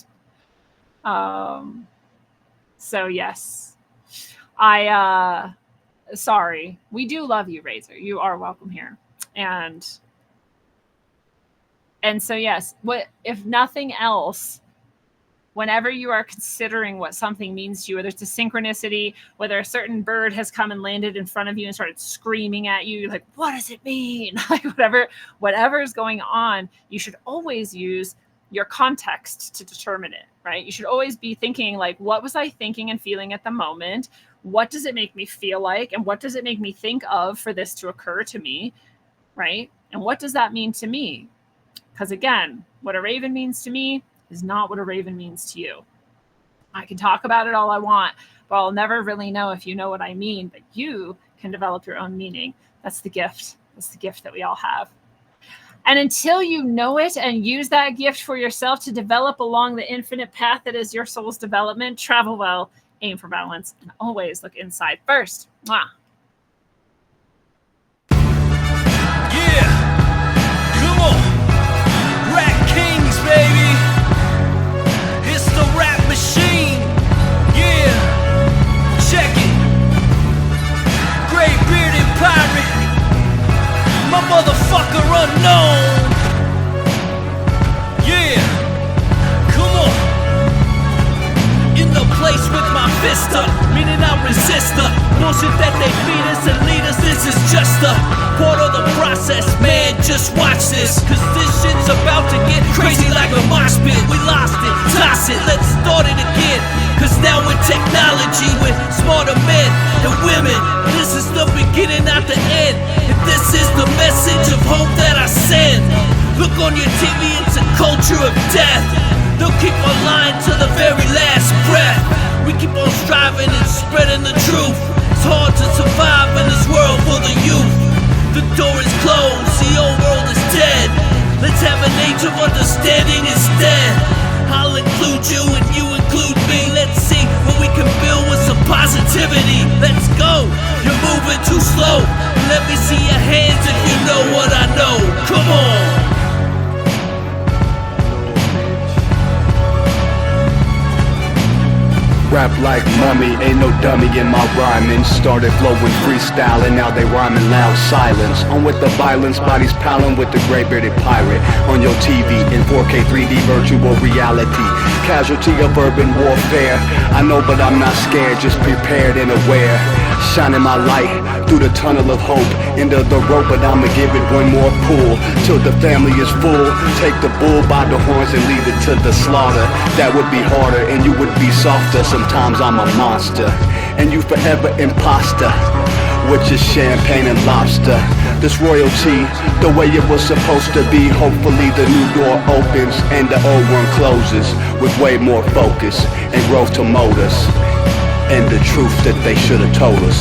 So, yes. Sorry. We do love you, Razor. You are welcome here. And so, yes, what if nothing else, whenever you are considering what something means to you, whether it's a synchronicity, whether a certain bird has come and landed in front of you and started screaming at you, like, what does it mean? Like, whatever is going on, you should always use your context to determine it, right? You should always be thinking, like, what was I thinking and feeling at the moment? What does it make me feel like? And what does it make me think of for this to occur to me? Right? And what does that mean to me? Because again, what a raven means to me is not what a raven means to you. I can talk about it all I want, but I'll never really know if you know what I mean, but you can develop your own meaning. That's the gift. That's the gift that we all have. And until you know it and use that gift for yourself to develop along the infinite path that is your soul's development, travel well, aim for balance, and always look inside first. Mwah. Baby, it's the rap machine. Yeah, check it. Gray bearded pirate, my motherfucker unknown. Yeah, come on. In the place with my fist up, meaning I resist the bullshit that they feed us and lead us. This is just a part of the process, man. Just watch this, cause this shit's about to get crazy like a mosh pit. We lost it, toss it, let's start it again. Cause now with technology, with smarter men and women, this is the beginning, not the end. And this is the message of hope that I send. Look on your TV, it's a culture of death. They'll keep on lying to the very last breath. We keep on striving and spreading the truth. It's hard to survive in this world for the youth. The door is closed, the old world is dead. Let's have an age of understanding instead. I'll include you and you include me. Let's see what we can build with some positivity. Let's go, you're moving too slow. Let me see your hands if you know what I know. Come on. strapped like mummy, ain't no dummy in my rhyming. Started flowing freestyle and now they rhyming loud silence. On with the violence, bodies piling with the gray-bearded pirate. On your TV in 4K 3D virtual reality. Casualty of urban warfare. I know but I'm not scared, just prepared and aware. Shining my light through the tunnel of hope. Into the rope, but I'ma give it one more pull till the family is full. Take the bull by the horns and lead it to the slaughter. That would be harder and you would be softer. Sometimes I'm a monster and you forever imposter, with just champagne and lobster. This royalty, the way it was supposed to be. Hopefully the new door opens and the old one closes, with way more focus and growth to mold us, and the truth that they should have told us.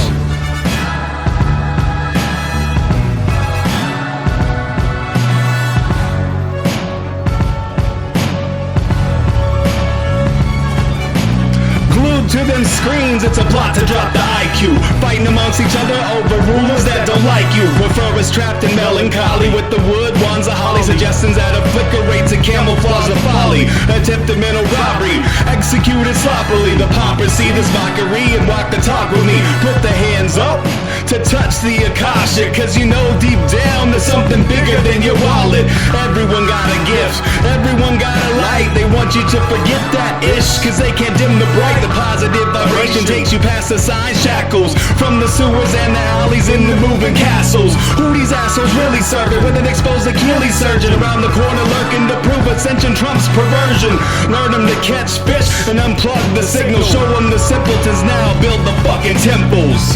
To them screens, it's a plot to drop the IQ. Fighting amongst each other over rulers that don't like you. Prefer us trapped in melancholy with the wood wands of holly. Suggestions that obliterate to camouflage the folly. Attempted mental robbery, executed sloppily. The pauper see this mockery and walk the talk with me. Put the hands up to touch the Akasha, cause you know deep down there's something bigger than your wallet. Everyone got a gift, everyone got a light. They want you to forget that ish, cause they can't dim the bright. The positive vibration takes you past the sign shackles, from the sewers and the alleys in the moving castles. Who these assholes really serving with an exposed Achilles surgeon around the corner lurking to prove ascension trumps perversion? Learn them to catch fish and unplug the signal. Show them the simpletons now build the fucking temples.